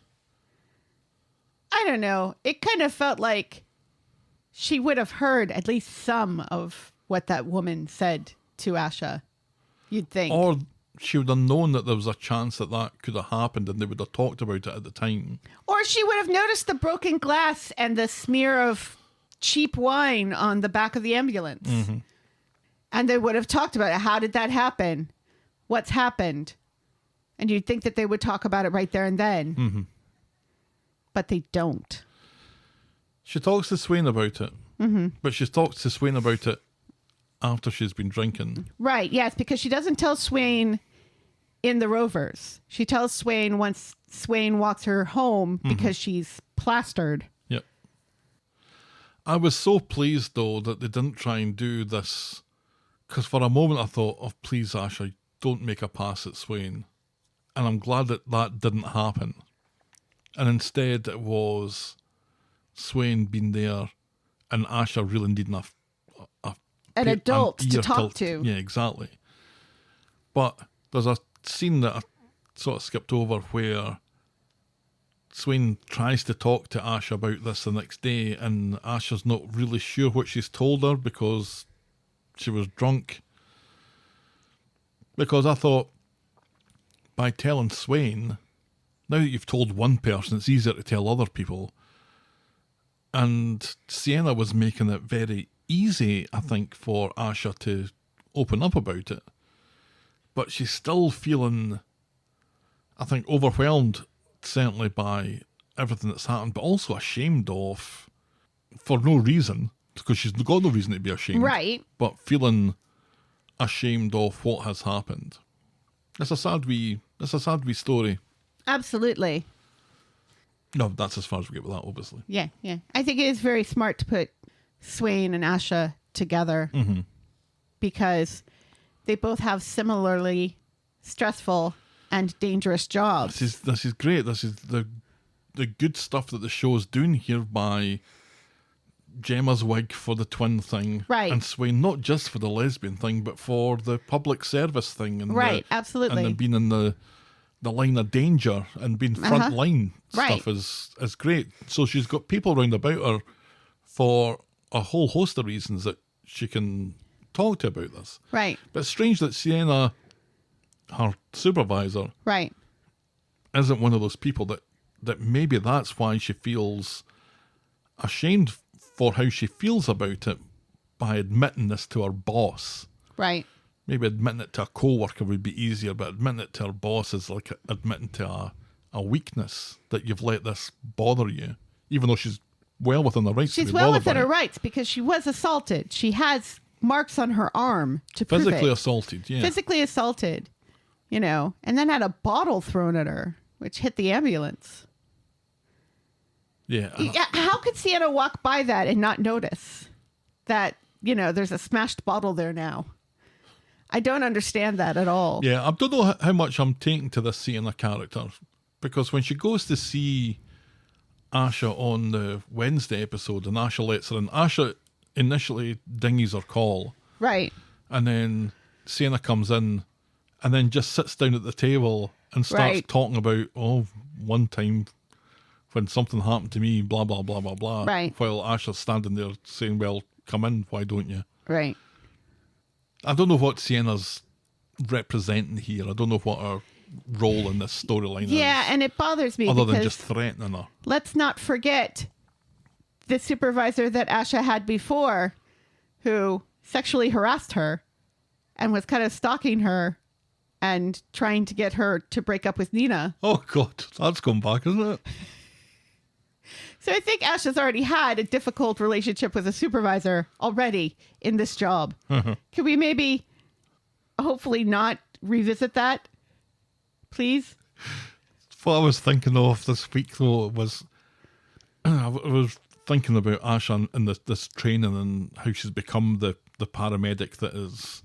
I don't know. It kind of felt like she would have heard at least some of what that woman said to Asha. You'd think. Or she would have known that there was a chance that that could have happened and they would have talked about it at the time. Or she would have noticed the broken glass and the smear of cheap wine on the back of the ambulance. Mm-hmm. And they would have talked about it. How did that happen? What's happened? And you'd think that they would talk about it right there and then. Mm-hmm. But they don't. She talks to Swain about it. Mm-hmm. But she talks to Swain about it after she's been drinking. Right, yes, because she doesn't tell Swain in the Rovers. She tells Swain once Swain walks her home because she's plastered. Yep. I was so pleased, though, that they didn't try and do this. Because for a moment I thought, oh, please, Asha, don't make a pass at Swain. And I'm glad that that didn't happen. And instead it was Swain being there and Asha really needing An adult ear to talk to. Yeah, exactly. But there's a scene that I sort of skipped over where Swain tries to talk to Asha about this the next day, and Asha's not really sure what she's told her because she was drunk. Because I thought, by telling Swain, now that you've told one person, it's easier to tell other people. And Sienna was making it very easy, I think, for Asha to open up about it. But she's still feeling, I think, overwhelmed, certainly by everything that's happened, but also ashamed of, for no reason, because she's got no reason to be ashamed. Right. But feeling ashamed of what has happened. It's a sad wee story. Absolutely. No, that's as far as we get with that, obviously. Yeah, yeah. I think it is very smart to put Swain and Asha together because they both have similarly stressful and dangerous jobs. This is great. This is the good stuff that the show is doing here by Gemma's wig for the twin thing. Right. And Swain, not just for the lesbian thing, but for the public service thing. And Right, absolutely. And then being in the line of danger and being front line stuff Right. is great. So she's got people round about her for a whole host of reasons that she can talk to about this. Right, But it's strange that Sienna, her supervisor, right. isn't one of those people that maybe that's why she feels ashamed for how she feels about it by admitting this to her boss. Right. Maybe admitting it to a co-worker would be easier, but admitting it to her boss is like admitting to a weakness that you've let this bother you, even though she's well within the rights to She's be well bothered within by her it. rights because she was assaulted. She has marks on her arm to prove Physically it. assaulted, yeah. Physically assaulted, and then had a bottle thrown at her, which hit the ambulance. Yeah. Yeah, how could Sienna walk by that and not notice that, there's a smashed bottle there now? I don't understand that at all. Yeah, I don't know how much I'm taking to this Sienna character, because when she goes to see Asha on the Wednesday episode and Asha lets her in, Asha initially dingies her call, Right. and then Sienna comes in and then just sits down at the table and starts Right. talking about, one time when something happened to me, blah, blah, blah, blah, blah. Right. While Asha's standing there saying, well, come in, why don't you? Right. I don't know what Sienna's representing here. I don't know what her role in this storyline is. Yeah, and it bothers me Other because than just threatening her. let's not forget the supervisor that Asha had before who sexually harassed her and was kind of stalking her and trying to get her to break up with Nina. Oh, God. That's gone back, isn't it? So I think Asha's already had a difficult relationship with a supervisor already in this job. Can we maybe hopefully not revisit that, please? What I was thinking of this week, though, was I was thinking about Asha and this training and how she's become the paramedic that is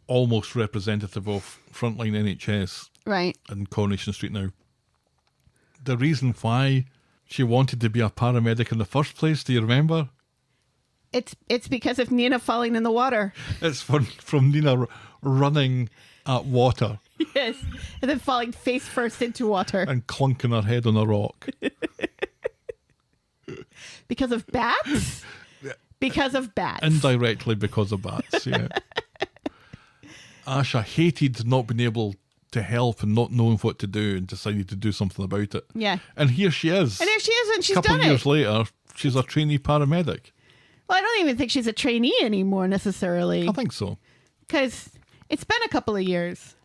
almost representative of frontline NHS Right. in Coronation Street now. The reason why she wanted to be a paramedic in the first place. Do you remember? It's because of Nina falling in the water. It's from Nina running at water Yes. And then falling face first into water. and clunking her head on a rock. Because of bats? Because of bats. Indirectly because of bats, yeah. Asha hated not being able to help and not knowing what to do and decided to do something about it. Yeah. And here she is. And there she is, and she's A couple done of years it. later, she's a trainee paramedic. Well, I don't even think she's a trainee anymore necessarily. I think so. Because it's been a couple of years.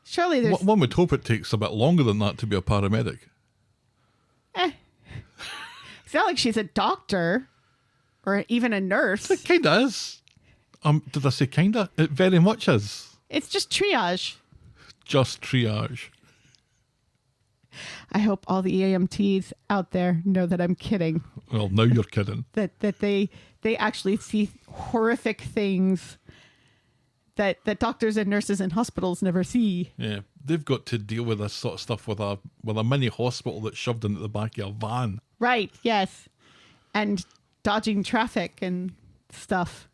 Surely there's... One would hope it takes a bit longer than that to be a paramedic. It's not like she's a doctor or even a nurse. It kind of is. Did I say kind of? It very much is. It's just triage. Just triage. I hope all the EMTs out there know that I'm kidding. Well, now you're kidding. That they actually see horrific things that doctors and nurses in hospitals never see. Yeah, they've got to deal with this sort of stuff with a mini hospital that's shoved into the back of a van. Right, yes. And dodging traffic and stuff.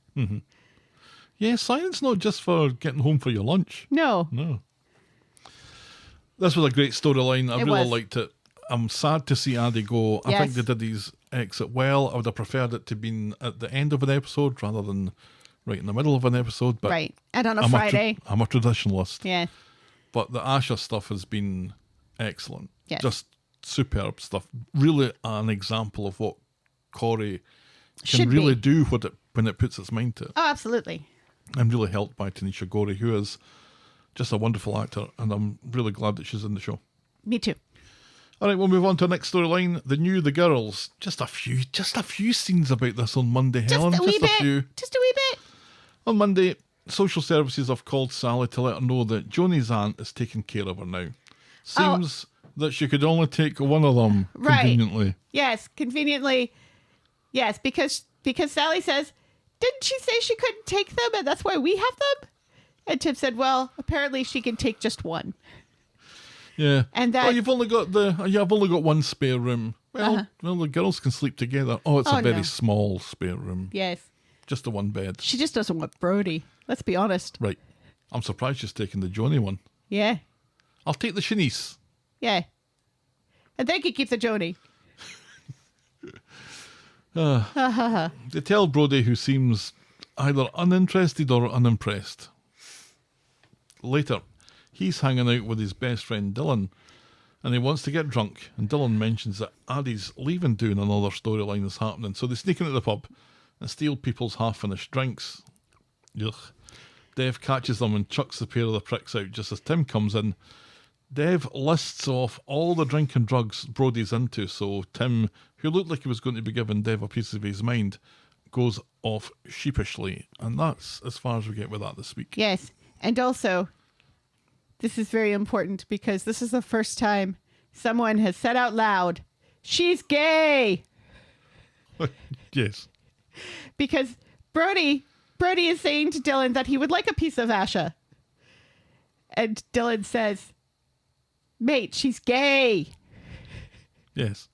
Yeah, science not just for getting home for your lunch. No. No. This was a great storyline. I It really was. liked it. I'm sad to see Aadi go. I think Yes. they did his exit well. I would have preferred it to been at the end of an episode rather than right in the middle of an episode. But Right. And on a I'm Friday. I'm a traditionalist. Yeah. But the Asha stuff has been excellent. Yes. Just superb stuff. Really an example of what Corrie can Should really be. do when it puts its mind to it. Oh, absolutely. I'm really helped by Tanisha Gorey, who is just a wonderful actor, and I'm really glad that she's in the show. Me too. All right, we'll move on to our next storyline. The Girls. Just a few scenes about this on Monday, Helen. Just a wee bit. few. Just a wee bit. On Monday, social services have called Sally to let her know that Joanie's aunt is taking care of her now. Seems that she could only take one of them Right. conveniently. Yes, conveniently. Yes, because Sally says, didn't she say she couldn't take them and that's why we have them? And Tim said, well, apparently she can take just one. Yeah. And that- well, you've only got one spare room. Well, the girls can sleep together. Oh, it's Oh, a very no. small spare room. Yes. Just the one bed. She just doesn't want Brody. Let's be honest. Right. I'm surprised she's taking the Joanie one. Yeah. I'll take the Shanice. Yeah. And they can keep the Joni. They tell Brody, who seems either uninterested or unimpressed. Later, he's hanging out with his best friend Dylan, and he wants to get drunk, and Dylan mentions that Aadi's leaving doing another storyline is happening, so they sneak into the pub and steal people's half-finished drinks. Ugh. Dev catches them and chucks the pair of the pricks out just as Tim comes in. Dev lists off all the drink and drugs Brody's into, so Tim, who looked like he was going to be giving Dev a piece of his mind, goes off sheepishly. And that's as far as we get with that this week. Yes. And also, this is very important because this is the first time someone has said out loud, she's gay. Yes. Because Brody is saying to Dylan that he would like a piece of Asha. And Dylan says, mate, she's gay. Yes.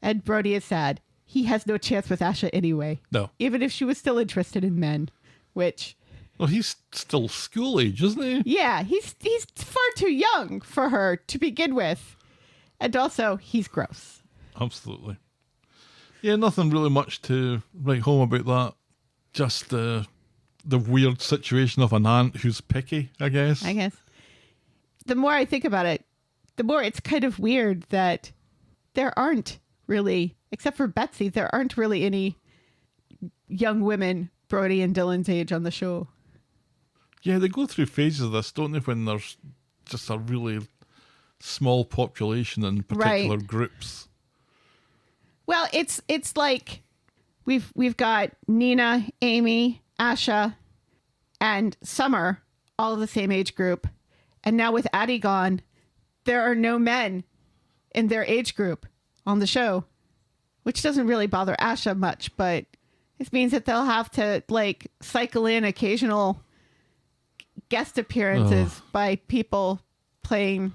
And Brody is sad. He has no chance with Asha anyway. No. Even if she was still interested in men, which, Well, he's still school age, isn't he? yeah, he's far too young for her to begin with. And also, he's gross. Absolutely. Yeah, nothing really much to write home about that. Just the weird situation of an aunt who's picky, I guess. I guess. The more I think about it, the more it's kind of weird that there aren't really, except for Betsy, there aren't really any young women Brody and Dylan's age on the show. Yeah, they go through phases of this, don't they, when there's just a really small population in particular Right. groups. Well, it's like we've got Nina, Amy, Asha, and Summer, all of the same age group. And now with Aadi gone, there are no men in their age group on the show, which doesn't really bother Asha much, but it means that they'll have to like cycle in occasional guest appearances by people playing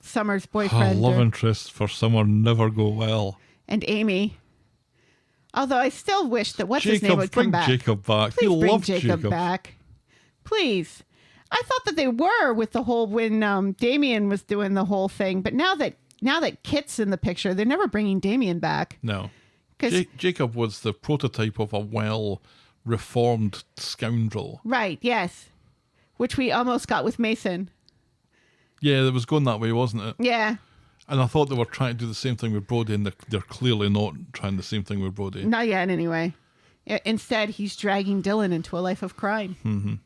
Summer's Oh, boyfriend. love interest for someone never go well. And Amy. Although I still wish that what's his name Jacob, would come bring back. Jacob back. Please You bring love Jacob back. Please. I thought that they were with the whole when Damien was doing the whole thing, but now that Kit's in the picture, they're never bringing Damien back. No. 'Cause- Jacob was the prototype of a well-reformed scoundrel. Right, yes. Which we almost got with Mason. Yeah, it was going that way, wasn't it? Yeah. And I thought they were trying to do the same thing with Brody, and they're clearly not trying the same thing with Brody. Not yet, anyway. Instead, he's dragging Dylan into a life of crime.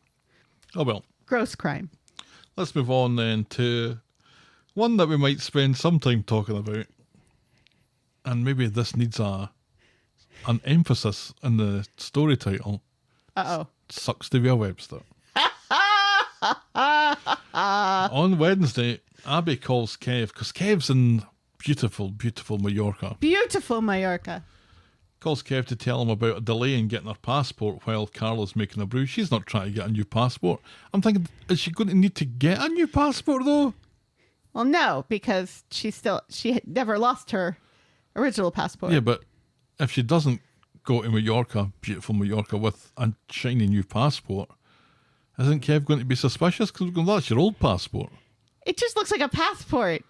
Oh, well. Gross crime. Let's move on then to one that we might spend some time talking about. And maybe this needs an emphasis in the story title. Uh-oh. Sucks to be a Webster. On Wednesday, Abi calls Kev, because Kev's in beautiful, beautiful Majorca. Beautiful Majorca. Calls Kev to tell him about a delay in getting her passport while Carl is making a brew. She's not trying to get a new passport. I'm thinking, is she going to need to get a new passport though? Well, no, because she had never lost her original passport. Yeah, but if she doesn't go to Majorca, beautiful Majorca, with a shiny new passport, isn't Kev going to be suspicious? Because that's your old passport. It just looks like a passport.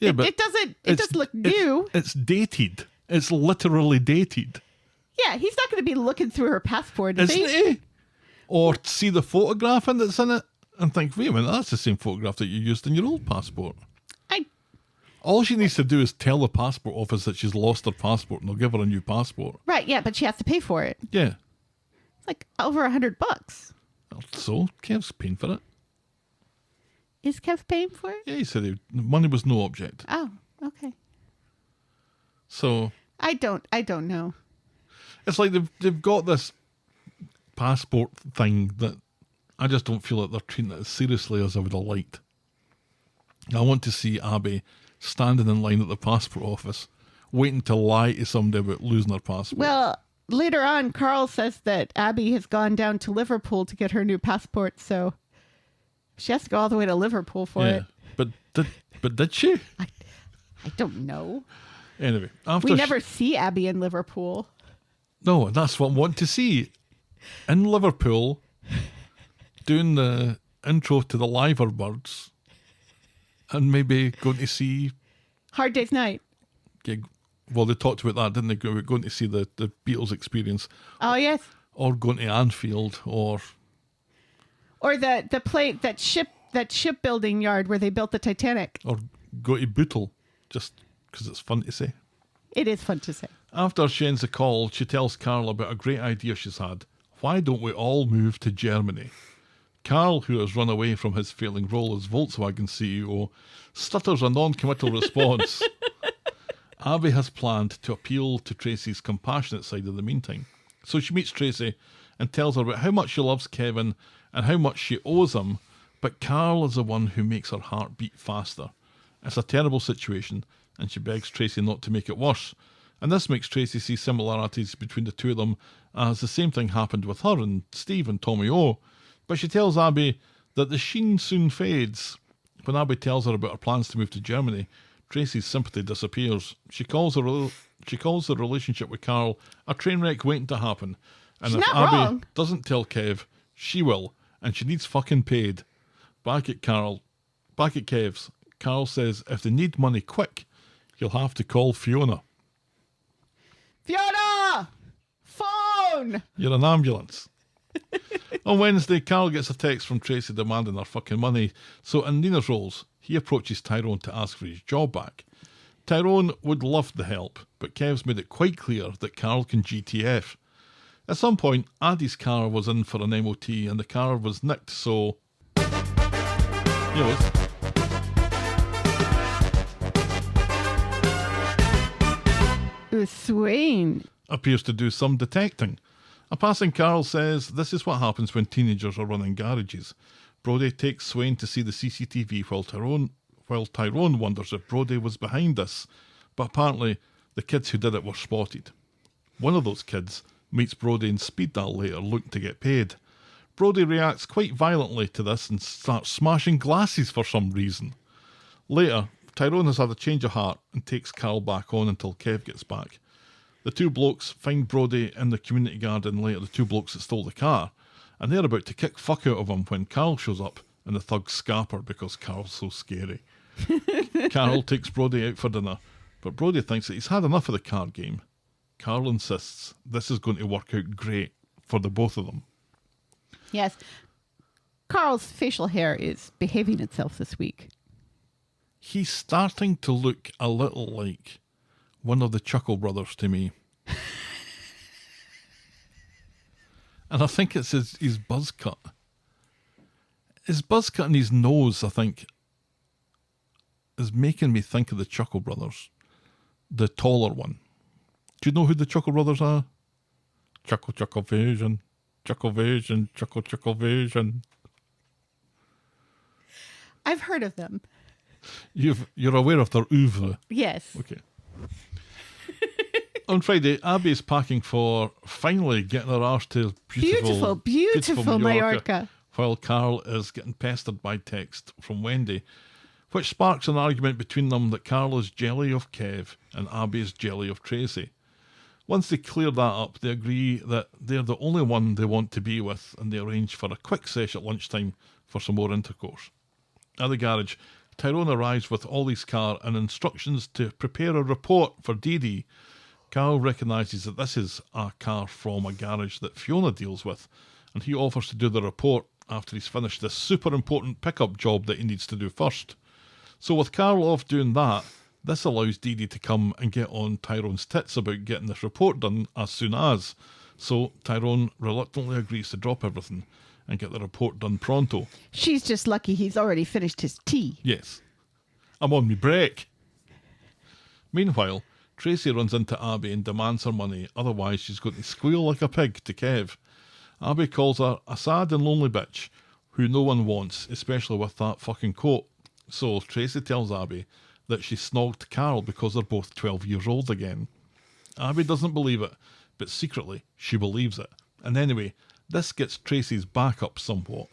Yeah, it, but it doesn't look new. It's dated. It's literally dated. Yeah, he's not going to be looking through her passport, is Isn't he? he? Or see the photograph that's in it and think, wait a minute, that's the same photograph that you used in your old passport. All she needs to do is tell the passport office that she's lost her passport and they'll give her a new passport. Right, yeah, but she has to pay for it. Yeah. It's like over $100. So, Kev's paying for it. Is Kev paying for it? Yeah, he said the money was no object. Oh, okay. So I don't know. it's like they've got this passport thing that I just don't feel like they're treating it as seriously as I would have liked. I want to see Abi standing in line at the passport office, waiting to lie to somebody about losing her passport. Well, later on, Carl says that Abi has gone down to Liverpool to get her new passport, so she has to go all the way to Liverpool for it. But did she? I don't know. Anyway, after We never see Abi in Liverpool. No, that's what I want to see. In Liverpool, doing the intro to the Liver Birds, and maybe going to see. Hard Day's Night. Yeah, well, they talked about that, didn't they? We're going to see the Beatles experience, Oh, yes. or going to Anfield, or that shipbuilding yard where they built the Titanic. go to Bootle, just because it's fun to say. It is fun to say. After she ends the call, she tells Carl about a great idea she's had. Why don't we all move to Germany? Carl, who has run away from his failing role as Volkswagen CEO, stutters a non-committal response. Abi has planned to appeal to Tracy's compassionate side in the meantime. So she meets Tracy and tells her about how much she loves Kevin and how much she owes him, but Carl is the one who makes her heart beat faster. It's a terrible situation, and she begs Tracy not to make it worse. And this makes Tracy see similarities between the two of them, as the same thing happened with her and Steve and Tommy O. But she tells Abi that the sheen soon fades. When Abi tells her about her plans to move to Germany, Tracy's sympathy disappears. She calls the relationship with Carl a train wreck waiting to happen. And She's if not Abi wrong. doesn't tell Kev, she will, and she needs fucking paid. Back at Kev's, Carl says if they need money quick, you'll have to call Fiona. Fiona! Phone! You're an ambulance. On Wednesday, Carl gets a text from Tracy demanding her fucking money. So in Nina's roles, he approaches Tyrone to ask for his job back. Tyrone would love the help, but Kev's made it quite clear that Carl can GTF. At some point, Aadi's car was in for an MOT and the car was nicked, so... Swain. appears to do some detecting. A passing Carl says this is what happens when teenagers are running garages. Brody takes Swain to see the CCTV while Tyrone wonders if Brody was behind this, but apparently the kids who did it were spotted. One of those kids meets Brody in speed dial later looking to get paid. Brody reacts quite violently to this and starts smashing glasses for some reason. Later, Tyrone has had a change of heart and takes Carl back on until Kev gets back. The two blokes find Brodie in the community garden later, the two blokes that stole the car, and they're about to kick fuck out of him when Carl shows up and the thugs scarper because Carl's so scary. Carl takes Brodie out for dinner, but Brodie thinks that he's had enough of the card game. Carl insists this is going to work out great for the both of them. Yes. Carl's facial hair is behaving itself this week. He's starting to look a little like one of the Chuckle Brothers to me. And I think it's his buzz cut. His buzz cut and his nose, I think, is making me think of the Chuckle Brothers. The taller one. Do you know who the Chuckle Brothers are? Chuckle, Chuckle Vision. Chuckle Vision. Chuckle, Chuckle Vision. I've heard of them. You're aware of their oeuvre? Yes. Okay. On Friday, Abi is packing for finally getting her arse to beautiful Majorca. While Carl is getting pestered by text from Wendy, which sparks an argument between them that Carl is jelly of Kev and Abi is jelly of Tracy. Once they clear that up, they agree that they're the only one they want to be with, and they arrange for a quick sesh at lunchtime for some more intercourse. At the garage, Tyrone arrives with Ollie's car and instructions to prepare a report for Dee Dee. Carl recognises that this is a car from a garage that Fiona deals with, and he offers to do the report after he's finished this super important pickup job that he needs to do first. So with Carl off doing that, this allows Dee Dee to come and get on Tyrone's tits about getting this report done as soon as. So Tyrone reluctantly agrees to drop everything and get the report done pronto. She's just lucky he's already finished his tea. Yes. I'm on me break. Meanwhile, Tracy runs into Abi and demands her money, otherwise she's going to squeal like a pig to Kev. Abi calls her a sad and lonely bitch who no one wants, especially with that fucking coat. So Tracy tells Abi that she snogged Carl because they're both 12 years old again. Abi doesn't believe it, but secretly she believes it. And anyway, this gets Tracy's back up somewhat.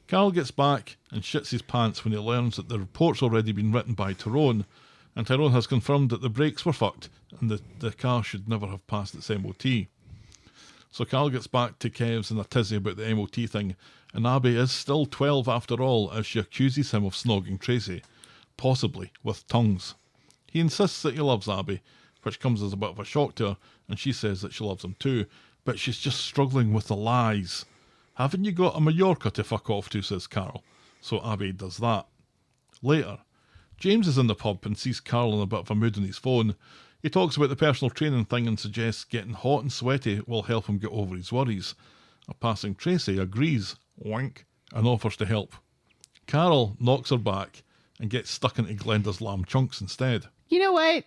Carl gets back and shits his pants when he learns that the report's already been written by Tyrone, and Tyrone has confirmed that the brakes were fucked and the car should never have passed its MOT. So Carl gets back to Kev's in a tizzy about the MOT thing, and Abi is still 12 after all as she accuses him of snogging Tracy, possibly with tongues. He insists that he loves Abi, which comes as a bit of a shock to her, and she says that she loves him too, but she's just struggling with the lies. Haven't you got a Majorca to fuck off to, says Carl. So Abi does that. Later, James is in the pub and sees Carl in a bit of a mood on his phone. He talks about the personal training thing and suggests getting hot and sweaty will help him get over his worries. A passing Tracy agrees, wink, and offers to help. Carl knocks her back and gets stuck into Glenda's lamb chunks instead. You know what?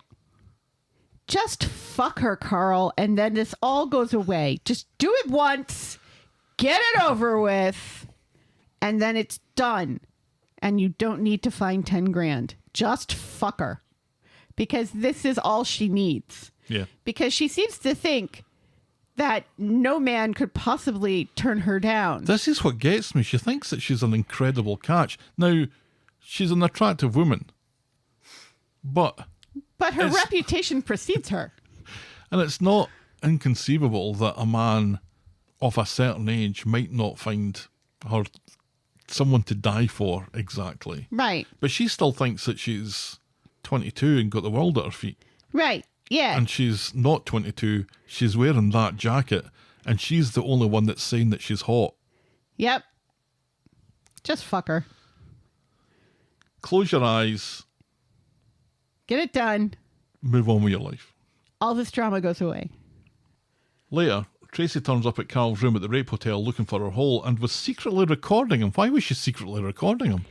Just fuck her, Carl, and then this all goes away. Just do it once, get it over with, and then it's done. And you don't need to find 10 grand. Just fuck her. Because this is all she needs. Yeah. Because she seems to think that no man could possibly turn her down. This is what gets me. She thinks that she's an incredible catch. Now, she's an attractive woman. But her reputation precedes her. And it's not inconceivable that a man of a certain age might not find her someone to die for exactly. Right. But she still thinks that she's 22 and got the world at her feet. Right. Yeah. And she's not 22. She's wearing that jacket. And she's the only one that's saying that she's hot. Yep. Just fuck her. Close your eyes. Get it done. Move on with your life. All this drama goes away. Later, Tracy turns up at Carl's room at the rape hotel looking for her hole and was secretly recording him. Why was she secretly recording him?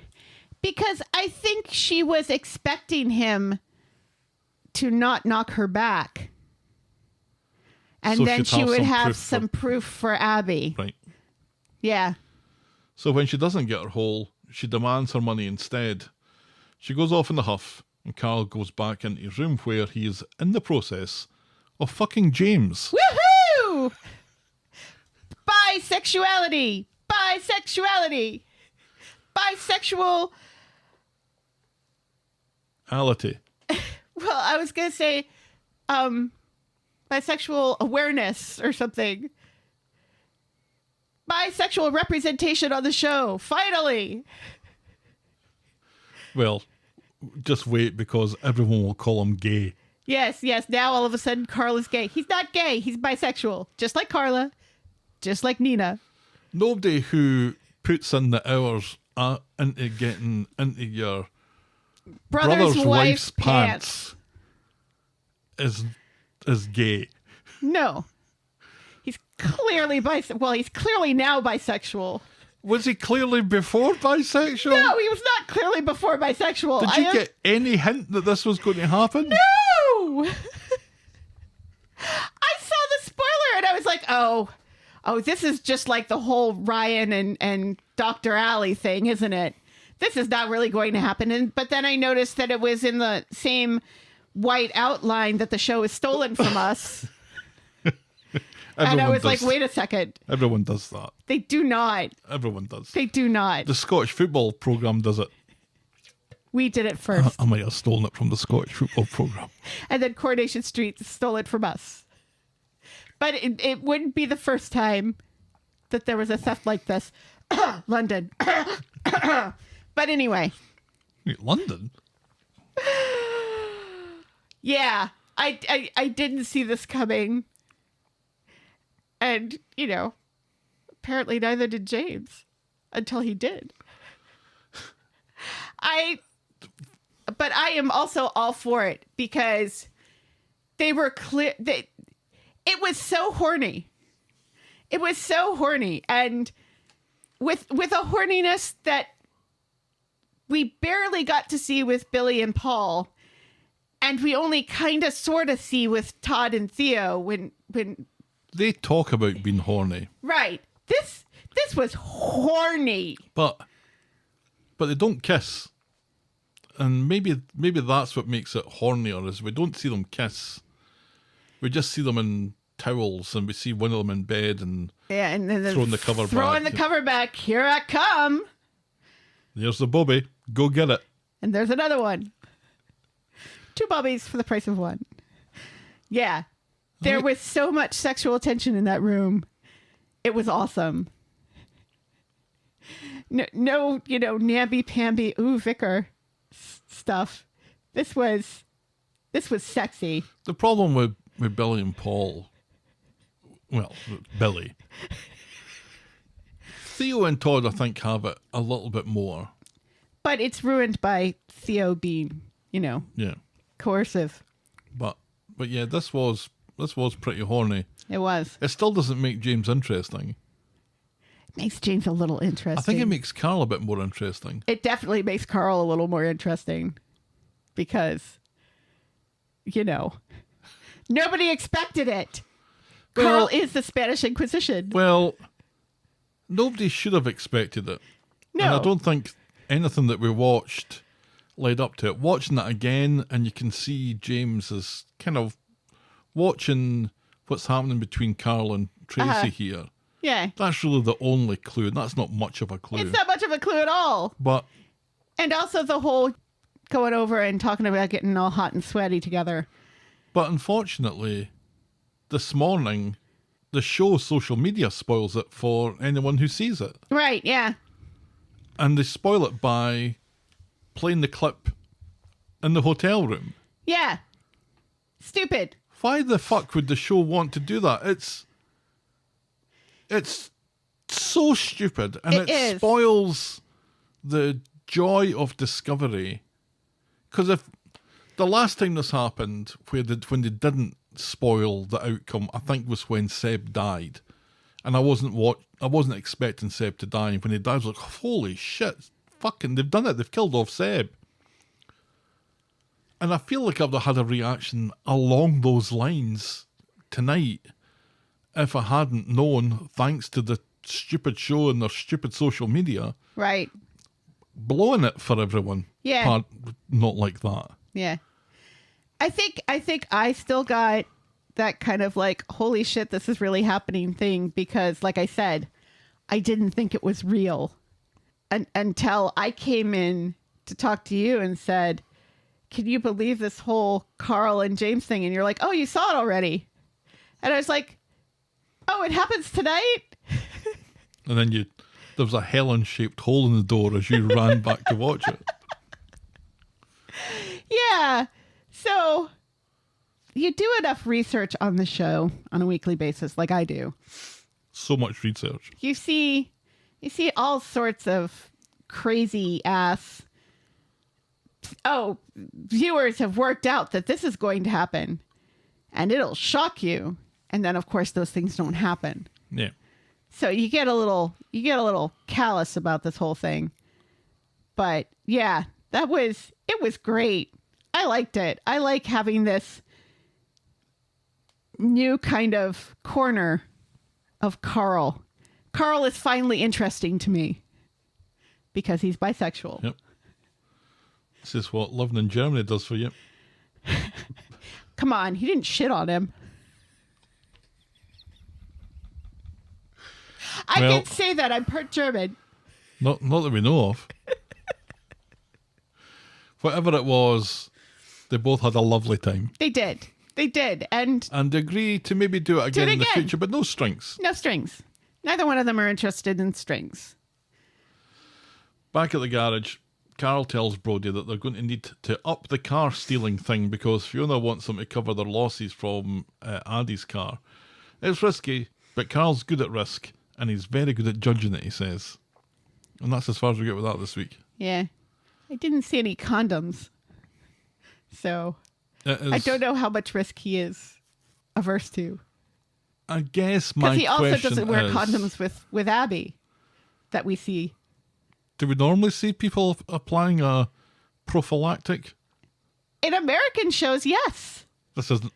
Because I think she was expecting him to not knock her back. And So then she'd she have would some have proof some proof for Abi. Right. Yeah. So when she doesn't get her hole, she demands her money instead. She goes off in a huff, and Carl goes back into his room where he is in the process of fucking James. Woohoo! Bisexuality! Bisexuality! Bisexual Ality. Well, I was going to say bisexual awareness or something. Bisexual representation on the show. Finally. Well, just wait because everyone will call him gay. Yes. Now all of a sudden Carl is gay. He's not gay. He's bisexual. Just like Carla. Just like Nina. Nobody who puts in the hours into getting into your brother's wife's pants is gay. No. He's clearly Well, he's clearly now bisexual. Was he clearly before bisexual? No, he was not clearly before bisexual. Did you get any hint that this was going to happen? No! I saw the spoiler and I was like, oh, this is just like the whole Ryan and Dr. Alley thing, isn't it? This is not really going to happen. But then I noticed that it was in the same white outline that the show is stolen from us. And I was like, wait a second. Everyone does that. They do not. Everyone does. They do not. The Scottish football programme does it. We did it first. I might have stolen it from the Scottish football programme. And then Coronation Street stole it from us. But it wouldn't be the first time that there was a theft like this. London. But anyway. Wait, London? Yeah. I didn't see this coming. And, apparently neither did James until he did. But I am also all for it because they were clear. It was so horny. It was so horny. And with a horniness that we barely got to see with Billy and Paul. And we only kind of sort of see with Todd and Theo when they talk about being horny. Right. This was horny. But they don't kiss. And maybe that's what makes it hornier is we don't see them kiss. We just see them in towels and we see one of them in bed and and then throwing the cover back. Throwing the cover back. Here I come. There's the bobby. Go get it. And there's another one. 2 bobbies for the price of 1. Yeah. There was so much sexual tension in that room. It was awesome. No, namby-pamby, ooh, vicar stuff. This was sexy. The problem with Billy and Paul, well, Billy. Theo and Todd, I think, have it a little bit more. But it's ruined by Theo being, coercive. But yeah, this was pretty horny. It was. It still doesn't make James interesting. It makes James a little interesting. I think it makes Carl a bit more interesting. It definitely makes Carl a little more interesting because, nobody expected it. Carl is the Spanish Inquisition. Well, nobody should have expected it. No. And I don't think anything that we watched led up to it. Watching it again, and you can see James is kind of watching what's happening between Carl and Tracy here. Yeah. That's really the only clue, and that's not much of a clue. It's not much of a clue at all. And also the whole going over and talking about getting all hot and sweaty together. But unfortunately, this morning, the show's social media spoils it for anyone who sees it. Right, yeah. And they spoil it by playing the clip in the hotel room. Yeah. Stupid. Why the fuck would the show want to do that? It's so stupid, and it spoils the joy of discovery. Because if the last time this happened, when they didn't spoil the outcome, I think was when Seb died, and I wasn't expecting Seb to die. And when he died, I was like, holy shit, fucking, they've done it. They've killed off Seb. And I feel like I'd have had a reaction along those lines tonight if I hadn't known, thanks to the stupid show and their stupid social media. Right. Blowing it for everyone. Yeah. Not like that. Yeah. I think I still got that kind of like, holy shit, this is really happening thing because, like I said, I didn't think it was real until I came in to talk to you and said, can you believe this whole Carl and James thing? And you're like, oh, you saw it already. And I was like, oh, it happens tonight? And then there was a Helen-shaped hole in the door as you ran back to watch it. Yeah. So you do enough research on the show on a weekly basis, like I do. So much research. You see all sorts of crazy ass. Oh, viewers have worked out that this is going to happen, and it'll shock you. And then, of course, those things don't happen. Yeah. So you get a little callous about this whole thing. But yeah, it was great. I liked it. I like having this new kind of corner of Carl. Carl is finally interesting to me because he's bisexual. Yep. This is what living in Germany does for you. Come on, he didn't shit on him. I Well- can say that. I'm part German. Not that we know of. Whatever it was, they both had a lovely time. They did. And And they agree to maybe do it again in the again. future, but no strings. no strings. Neither one of them are interested in strings. Back at the garage, Carl tells Brody that they're going to need to up the car stealing thing because Fiona wants them to cover their losses from Aadi's car. It's risky, but Carl's good at risk, and he's very good at judging it, he says. And that's as far as we get with that this week. Yeah. I didn't see any condoms. So It is, I don't know how much risk he is averse to. I guess my Because he also question doesn't wear is, condoms with Abi that we see. do we normally see people applying a prophylactic? In American shows, yes. This isn't.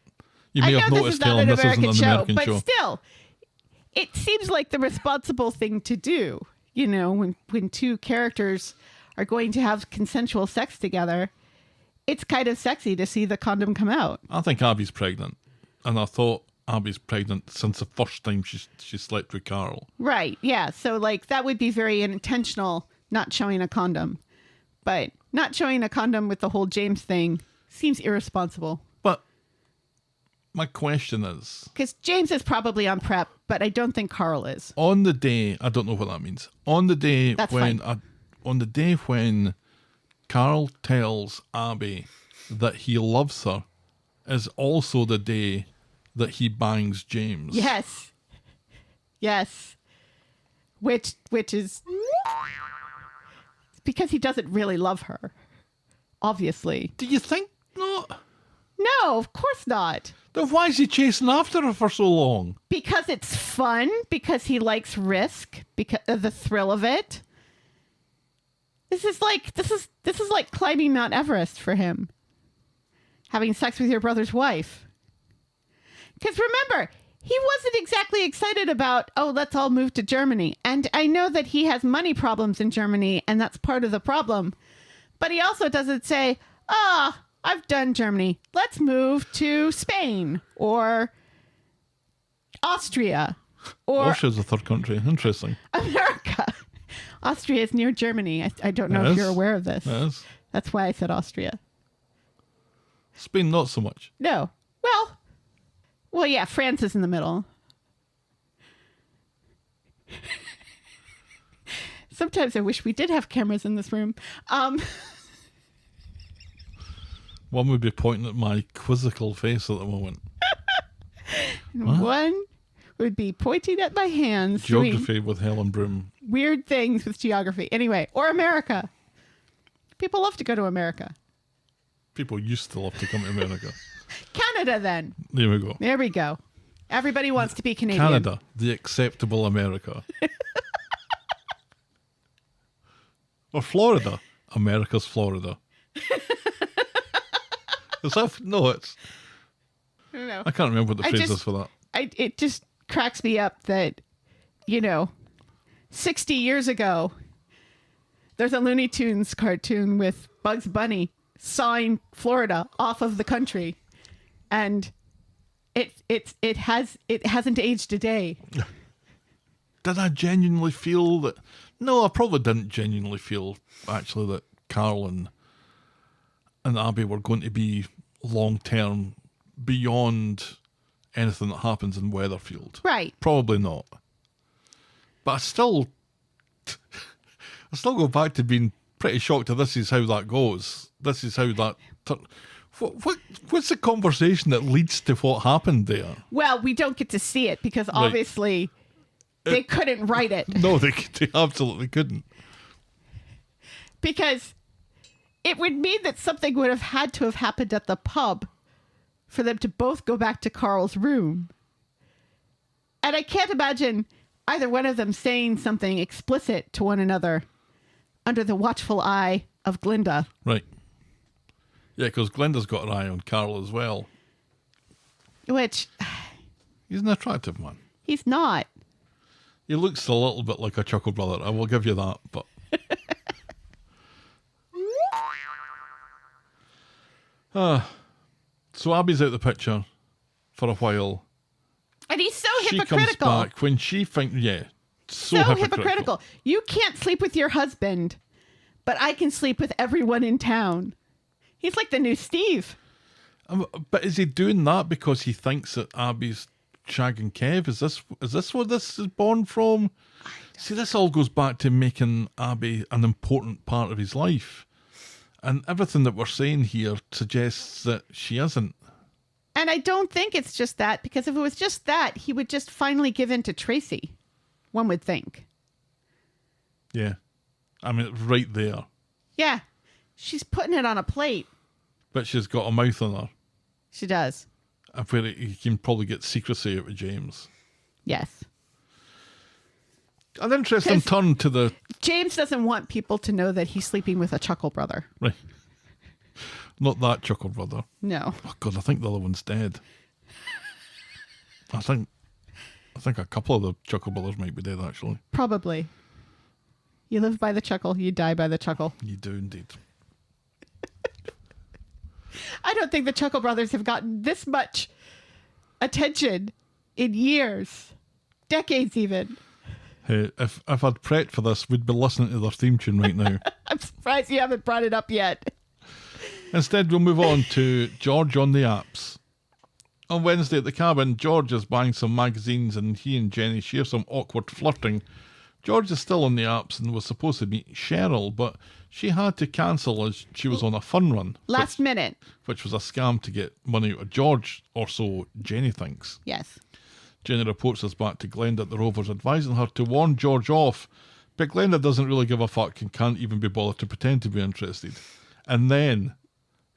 You I may know have this noticed, is not Helen, an this isn't American an show, American but show. still, it seems like the responsible thing to do. You know, when two characters are going to have consensual sex together, it's kind of sexy to see the condom come out. I think Abby's pregnant, and I thought Abby's pregnant since the first time she slept with Carl. Right, yeah. So, like, that would be very intentional, not showing a condom. But not showing a condom with the whole James thing seems irresponsible. But my question is, Because James is probably on PrEP, but I don't think Carl is. on the day, I don't know what that means. On the day That's when fine. on the day when Carl tells Abby that he loves her is also the day that he bangs James. Yes. Yes. Which is because he doesn't really love her. Obviously. Do you think not? No, of course not. Then why is he chasing after her for so long? Because it's fun, because he likes risk, because of the thrill of it. This is like climbing Mount Everest for him. Having sex with your brother's wife. Because remember, he wasn't exactly excited about, oh, let's all move to Germany. And I know that he has money problems in Germany, and that's part of the problem. But he also doesn't say, I've done Germany. Let's move to Spain or Austria or Austria's a third country. Interesting. America. Austria is near Germany. I don't know It if you're is. aware of this. It is. That's why I said Austria. Spain, not so much. No. Well, yeah, France is in the middle. Sometimes I wish we did have cameras in this room. One would be pointing at my quizzical face at the moment. One would be pointing at my hands, doing Geography with Helen Broom. weird things with geography. Anyway, or America. People love to go to America. People used to love to come to America. Canada, then. There we go. There we go. Everybody wants to be Canadian. Canada, the acceptable America. Or Florida, America's Florida. Is that, no, it's, I don't know. I can't remember what the I phrase just- is for that. It just cracks me up that, 60 years ago, there's a Looney Tunes cartoon with Bugs Bunny sawing Florida off of the country, and it hasn't aged a day. Did I genuinely feel that? No, I probably didn't genuinely feel, actually, that Carl and and Abi were going to be long-term beyond anything that happens in Weatherfield. Right. Probably not. But I still go back to being pretty shocked that this is how that goes. This is how that... What's the conversation that leads to what happened there? Well, we don't get to see it because obviously they couldn't write it. No, they absolutely couldn't. Because it would mean that something would have had to have happened at the pub for them to both go back to Carl's room. And I can't imagine either one of them saying something explicit to one another under the watchful eye of Glinda. Right. Yeah, because Glinda's got an eye on Carl as well. Which... He's an attractive man. He's not. He looks a little bit like a Chuckle Brother. I will give you that, but... So Abby's out the picture for a while. And he's so She hypocritical. comes back when she thinks, so hypocritical. You can't sleep with your husband, but I can sleep with everyone in town. He's like the new Steve. But is he doing that because he thinks that Abby's shagging Kev? Is this what this is born from? See, this all goes back to making Abi an important part of his life. And everything that we're saying here suggests that she isn't. And I don't think it's just that, because if it was just that, he would just finally give in to Tracy, one would think. Yeah. I mean, it's right there. Yeah. She's putting it on a plate. But she's got a mouth on her. She does. And where he can probably get secrecy out of James. Yes. An interesting turn to the... James doesn't want people to know that he's sleeping with a Chuckle Brother. Right. Not that Chuckle Brother. No. Oh, God, I think the other one's dead. I think a couple of the Chuckle Brothers might be dead, actually. Probably. You live by the chuckle, you die by the chuckle. You do indeed. I don't think the Chuckle Brothers have gotten this much attention in years. Decades, even. Hey, if I'd prepped for this, we'd be listening to their theme tune right now. I'm surprised you haven't brought it up yet. Instead, we'll move on to George on the apps. On Wednesday at the cabin, George is buying some magazines and he and Jenny share some awkward flirting. George is still on the apps and was supposed to meet Cheryl, but she had to cancel as she was on a fun run. Last minute. Which was a scam to get money out of George, or so Jenny thinks. Yes. Jenny reports this back to Glenda at the Rovers, advising her to warn George off, but Glenda doesn't really give a fuck and can't even be bothered to pretend to be interested. And then,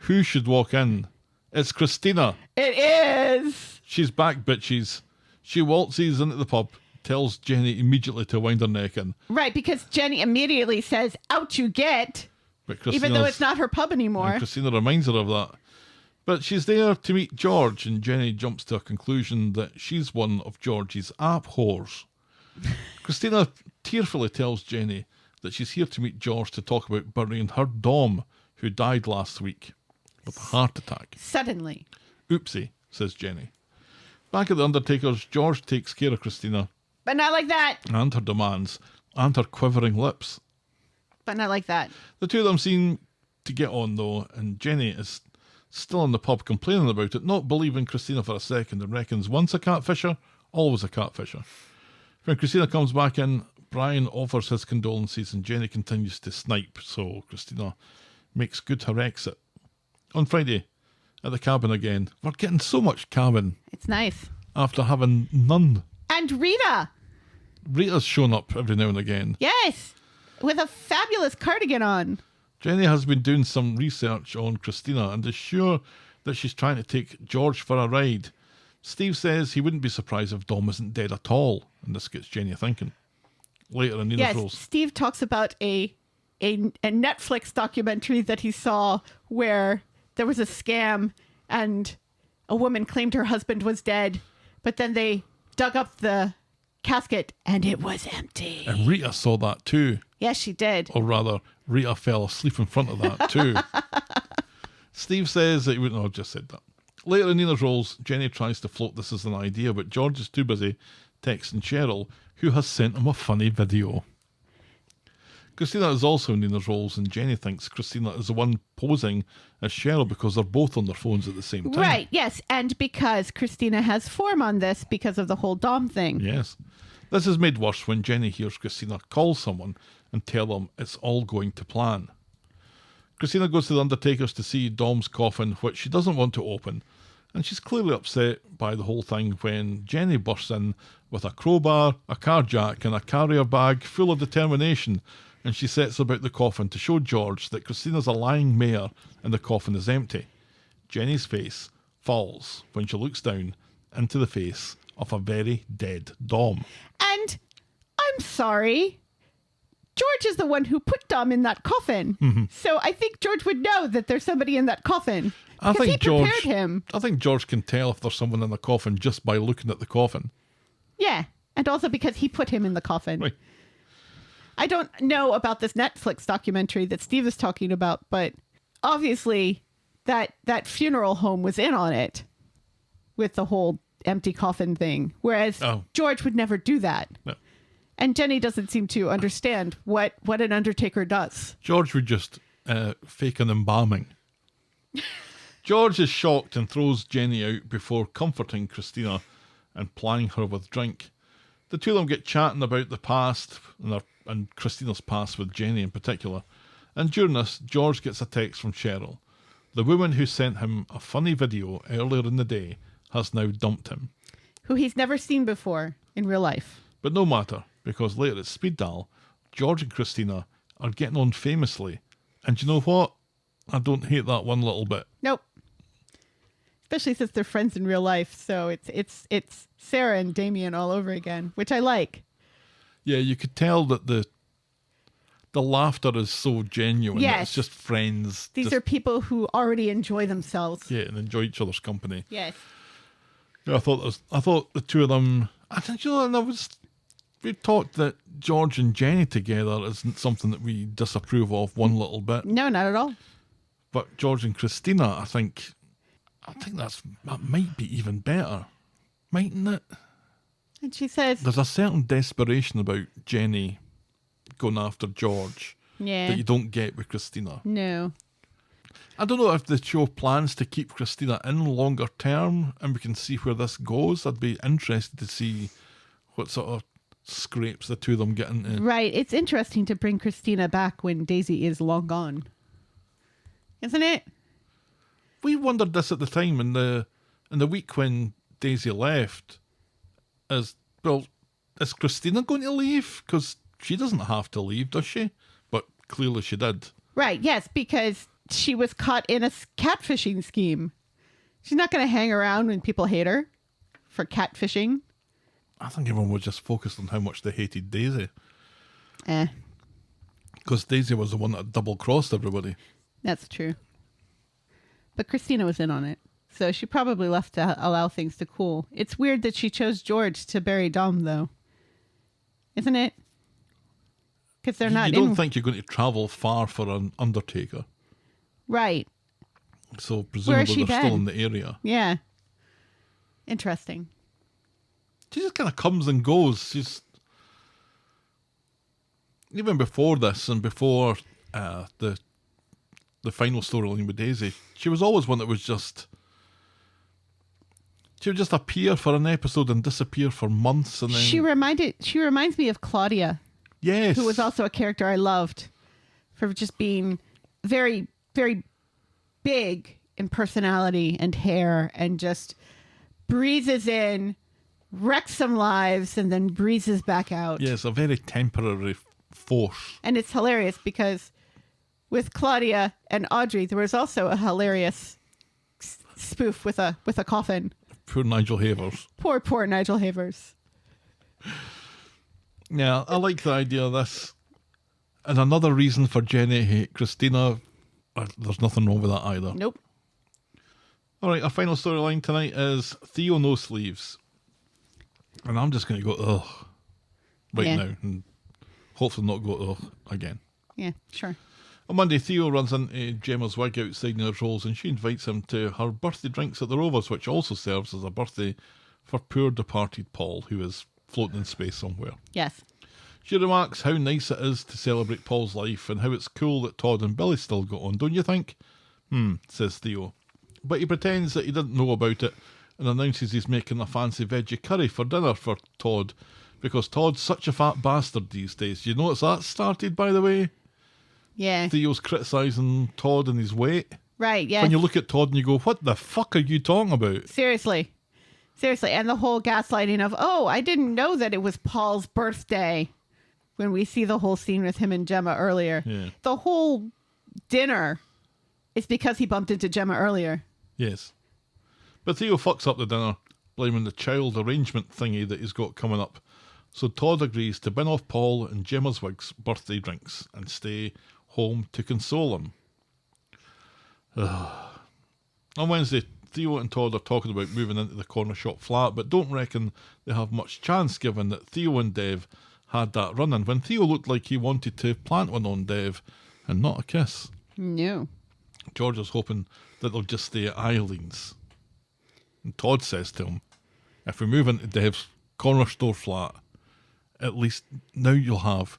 who should walk in? It's Christina. It is. She's back, bitches. She waltzes into the pub, tells Jenny immediately to wind her neck in. Right, because Jenny immediately says, out you get, But even though it's not her pub anymore. And Christina reminds her of that. But she's there to meet George, and Jenny jumps to a conclusion that she's one of George's app whores. Christina tearfully tells Jenny that she's here to meet George to talk about burying her Dom, who died last week with a heart attack. Suddenly. Oopsie, says Jenny. Back at the Undertaker's, George takes care of Christina. But not like that. And her demands, and her quivering lips. But not like that. The two of them seem to get on, though, and Jenny is still in the pub complaining about it, not believing Christina for a second, and reckons once a catfisher, always a catfisher. When Christina comes back in, Brian offers his condolences and Jenny continues to snipe, so Christina makes good her exit. On Friday, at the cabin again, we're getting so much cabin It's nice. after having none. And Rita. Rita's shown up every now and again. Yes. With a fabulous cardigan on. Jenny has been doing some research on Christina and is sure that she's trying to take George for a ride. Steve says he wouldn't be surprised if Dom isn't dead at all, and this gets Jenny thinking. Later in Nina's Yes, Rose. Steve talks about a Netflix documentary that he saw where there was a scam and a woman claimed her husband was dead, but then they dug up the casket and it was empty. And Rita saw that too. Yes, she did. Or rather, Rita fell asleep in front of that too. Steve says that he wouldn't have just said that. Later in Nina's Rolls, Jenny tries to float this as an idea, but George is too busy texting Cheryl, who has sent him a funny video. Christina is also in Nina's roles, and Jenny thinks Christina is the one posing as Cheryl because they're both on their phones at the same time. Right, yes. And because Christina has form on this because of the whole Dom thing. Yes. This is made worse when Jenny hears Christina call someone and tell them it's all going to plan. Christina goes to the undertaker's to see Dom's coffin, which she doesn't want to open, and she's clearly upset by the whole thing when Jenny bursts in with a crowbar, a car jack, and a carrier bag full of determination, and she sets about the coffin to show George that Christina's a lying mare and the coffin is empty. Jenny's face falls when she looks down into the face of a very dead Dom. And I'm sorry, George is the one who put Dom in that coffin. Mm-hmm. So I think George would know that there's somebody in that coffin. I Because he think prepared George. him. I think George can tell if there's someone in the coffin just by looking at the coffin. Yeah. And also because he put him in the coffin. Right. I don't know about this Netflix documentary that Steve is talking about, but obviously that funeral home was in on it with the whole empty coffin thing. Whereas George would never do that. No. And Jenny doesn't seem to understand what an undertaker does. George would just fake an embalming. George is shocked and throws Jenny out before comforting Christina and plying her with drink. The two of them get chatting about the past and Christina's past with Jenny in particular. And during this, George gets a text from Cheryl. The woman who sent him a funny video earlier in the day has now dumped him. Who he's never seen before in real life. But no matter, because later at Speed Dial, George and Christina are getting on famously. And you know what? I don't hate that one little bit. Nope. Especially since they're friends in real life. So it's Sarah and Damien all over again, which I like. Yeah, you could tell that the laughter is so genuine. Yes. That it's just friends. These are people who already enjoy themselves. Yeah, and enjoy each other's company. Yes. Yeah, I thought the two of them. I think we talked that George and Jenny together isn't something that we disapprove of one little bit. No, not at all. But George and Christina, I think that might be even better, mightn't it? And she says, There's a certain desperation about Jenny going after George yeah, that you don't get with Christina. no. I don't know if the show plans to keep Christina in longer term and we can see where this goes. I'd be interested to see what sort of scrapes the two of them get into. Right. It's interesting to bring Christina back when Daisy is long gone. Isn't it? We wondered this at the time in the week when Daisy left. Is Christina going to leave? Because she doesn't have to leave, does she? But clearly she did. Right. Yes, because she was caught in a catfishing scheme. She's not going to hang around when people hate her for catfishing. I think everyone was just focused on how much they hated Daisy. Eh, Because Daisy was the one that double-crossed everybody. that's true. But Christina was in on it. So she probably left to allow things to cool. It's weird that she chose George to bury Dom, though. Isn't it? Because they're not You don't think you're going to travel far for an undertaker. Right. So Where presumably has she they're still been? in the area. Yeah. Interesting. She just kind of comes and goes. She's even before this and before the final storyline with Daisy, she was always one that was just. She would just appear for an episode and disappear for months, and then She reminds me of Claudia, yes, who was also a character I loved for just being very, very big in personality and hair and just breezes in, wrecks some lives, and then breezes back out. yes, a very temporary force. And it's hilarious because with Claudia and Audrey, there was also a hilarious spoof with a coffin. Poor Nigel Havers. Poor Nigel Havers. Yeah, I like the idea of this. And another reason for Jenny to hate Christina, there's nothing wrong with that either. Nope. All right, our final storyline tonight is Theo No Sleeves. And I'm just going to go, ugh, right now. And hopefully not go, ugh, again. Yeah, sure. On Monday, Theo runs into Gemma's wig outside Nina's Rolls and she invites him to her birthday drinks at the Rovers, which also serves as a birthday for poor departed Paul, who is floating in space somewhere. Yes. She remarks how nice it is to celebrate Paul's life and how it's cool that Todd and Billy still got on, don't you think? Says Theo. But he pretends that he didn't know about it and announces he's making a fancy veggie curry for dinner for Todd because Todd's such a fat bastard these days. You notice that started, by the way? Yeah. Theo's criticising Todd and his weight. Right, yeah. When you look at Todd and you go, what the fuck are you talking about? Seriously. And the whole gaslighting of, oh, I didn't know that it was Paul's birthday. When we see the whole scene with him and Gemma earlier. Yeah. The whole dinner is because he bumped into Gemma earlier. Yes. But Theo fucks up the dinner, blaming the child arrangement thingy that he's got coming up. So Todd agrees to bin off Paul and Gemma's Wig's birthday drinks and stay home to console him. On Wednesday, Theo and Todd are talking about moving into the corner shop flat, but don't reckon they have much chance given that Theo and Dev had that run-in when Theo looked like he wanted to plant one on Dev and not a kiss. No. George is hoping that they'll just stay at Eileen's. And Todd says to him, if we move into Dev's corner store flat, at least now you'll have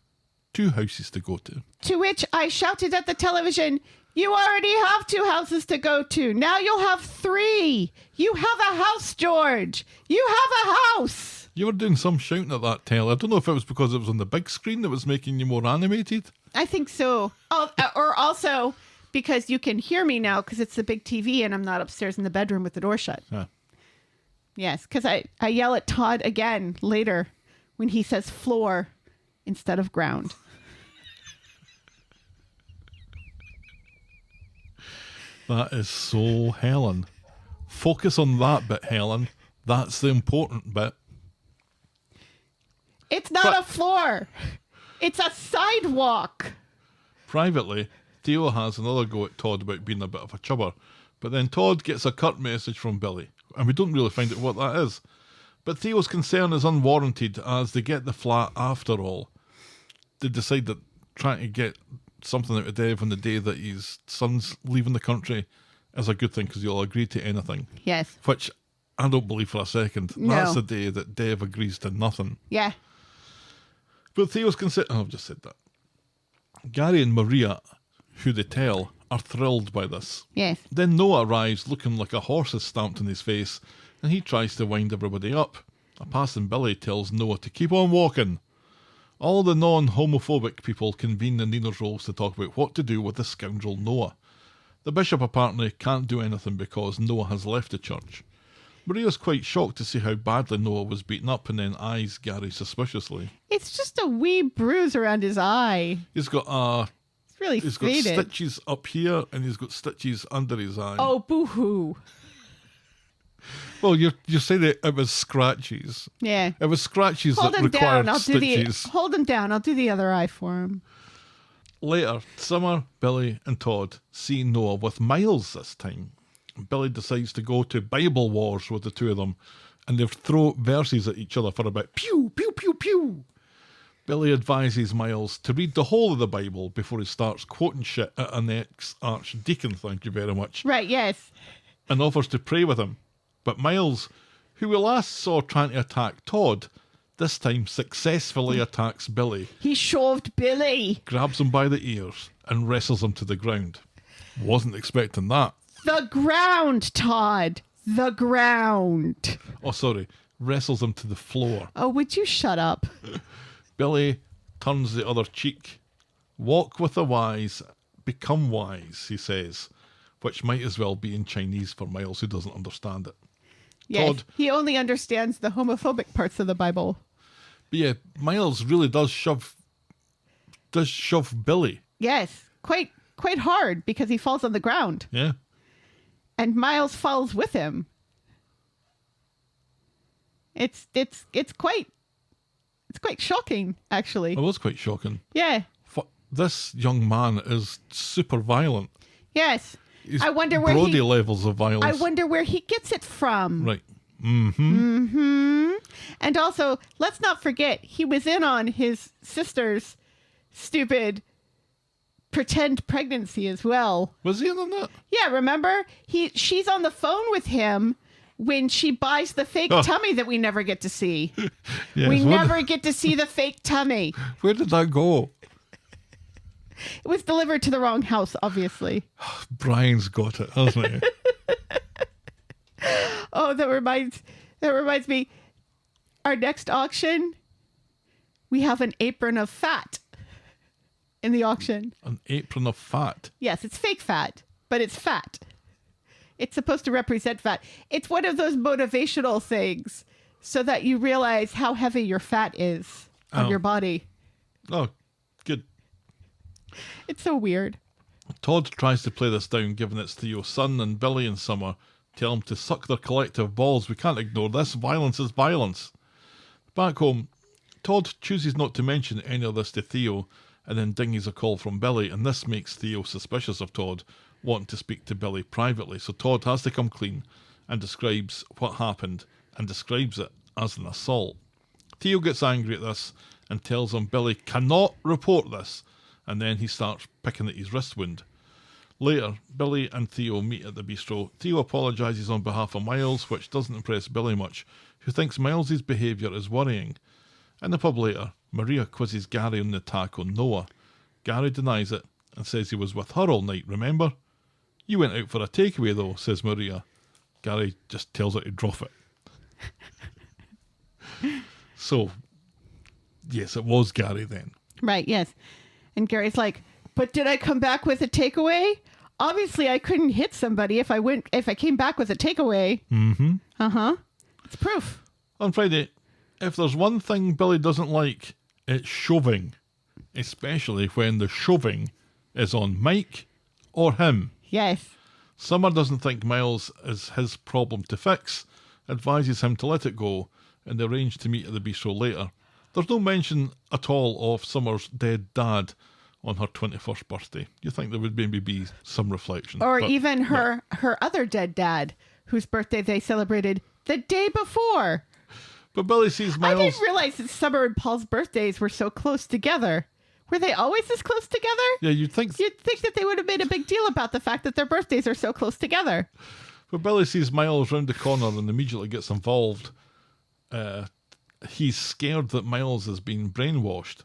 2 houses to go to. To which I shouted at the television, you already have 2 houses to go to. Now you'll have 3. You have a house, George. You have a house. You were doing some shouting at that telly. I don't know if it was because it was on the big screen that was making you more animated. I think so. Oh, or also because you can hear me now because it's the big TV and I'm not upstairs in the bedroom with the door shut. Yeah. Yes, because I yell at Todd again later when he says floor instead of ground. That is so Helen. Focus on that bit, Helen. That's the important bit. It's not a floor. It's a sidewalk. Privately, Theo has another go at Todd about being a bit of a chubber, but then Todd gets a curt message from Billy, and we don't really find out what that is. But Theo's concern is unwarranted as they get the flat after all. They decide that trying to get something out of Dev on the day that his son's leaving the country is a good thing because he'll agree to anything. Yes. Which I don't believe for a second. No. That's the day that Dev agrees to nothing. Yeah. But Theo's concern... Oh, I've just said that. Gary and Maria, who they tell, are thrilled by this. Yes. Then Noah arrives looking like a horse is stamped in his face, and he tries to wind everybody up. A passing Billy tells Noah to keep on walking. All the non-homophobic people convene in Nina's roles to talk about what to do with the scoundrel Noah. The bishop apparently can't do anything because Noah has left the church. Maria's quite shocked to see how badly Noah was beaten up and then eyes Gary suspiciously. It's just a wee bruise around his eye. He's got It's really he's got faded. stitches up here and he's got stitches under his eye. Oh, boo-hoo. Well, you're saying it was scratches. Yeah. It was scratches Hold that him required down. stitches. Hold him down. I'll do the other eye for him. Later, Summer, Billy and Todd see Noah with Miles this time. Billy decides to go to Bible wars with the two of them, and they throw verses at each other for about pew, pew, pew, pew. Billy advises Miles to read the whole of the Bible before he starts quoting shit at an ex-archdeacon, thank you very much, Right, yes. and offers to pray with him. But Miles, who we last saw trying to attack Todd, this time successfully attacks Billy, He shoved Billy. grabs him by the ears, and wrestles him to the ground. Wasn't expecting that. The ground, Todd. The ground. Oh, sorry, wrestles him to the floor. Oh, would you shut up? Billy turns the other cheek. Walk with the wise, become wise, he says, which might as well be in Chinese for Miles who doesn't understand it. Yes. Todd. He only understands the homophobic parts of the Bible. But yeah, Miles really does shove Billy. Yes. Quite hard because he falls on the ground. Yeah. And Miles falls with him. It's quite shocking, actually. It was quite shocking. Yeah. This young man is super violent. Yes. He's I wonder where Brody levels of violence. I wonder where he gets it from. Right. And also, let's not forget, he was in on his sister's stupid pretend pregnancy as well. Was he in on that? Yeah, remember? She's on the phone with him when she buys the fake tummy that we never get to see. Yes, We never get to see the fake tummy. Where did that go? It was delivered to the wrong house, obviously. Brian's got it, hasn't he? Oh, that reminds me. Our next auction, we have an apron of fat in the auction. An apron of fat. Yes, it's fake fat, but it's fat. It's supposed to represent fat. It's one of those motivational things so that you realize how heavy your fat is on your body. Oh, good. It's so weird. Todd tries to play this down, given it's Theo's son, and Billy and Summer tell him to suck their collective balls. We can't ignore this. Violence is violence. Back home, Todd chooses not to mention any of this to Theo, and then dingies a call from Billy, and this makes Theo suspicious of Todd, wanting to speak to Billy privately. So Todd has to come clean and describes what happened, and describes it as an assault. Theo gets angry at this and tells him Billy cannot report this, and then he starts picking at his wrist wound. Later, Billy and Theo meet at the bistro. Theo apologises on behalf of Miles, which doesn't impress Billy much, who thinks Miles's behaviour is worrying. In the pub later, Maria quizzes Gary on the attack on Noah. Gary denies it and says he was with her all night, remember? You went out for a takeaway though, says Maria. Gary just tells her to drop it. So, yes, it was Gary then. Right, yes. And Gary's like, but did I come back with a takeaway? Obviously, I couldn't hit somebody if I came back with a takeaway. Mm-hmm. Uh-huh. It's proof. On Friday, if there's one thing Billy doesn't like, it's shoving. Especially when the shoving is on Mike or him. Yes. Summer doesn't think Miles is his problem to fix, advises him to let it go, and they arrange to meet at the bistro later. There's no mention at all of Summer's dead dad on her 21st birthday. You think there would maybe be some reflection. Or but even no. her other dead dad, whose birthday they celebrated the day before. But Billy sees I Miles... didn't realize that Summer and Paul's birthdays were so close together. Were they always this close together? Yeah, you'd think that they would have made a big deal about the fact that their birthdays are so close together. But Billy sees Miles round the corner and immediately gets involved. He's scared that Miles has been brainwashed.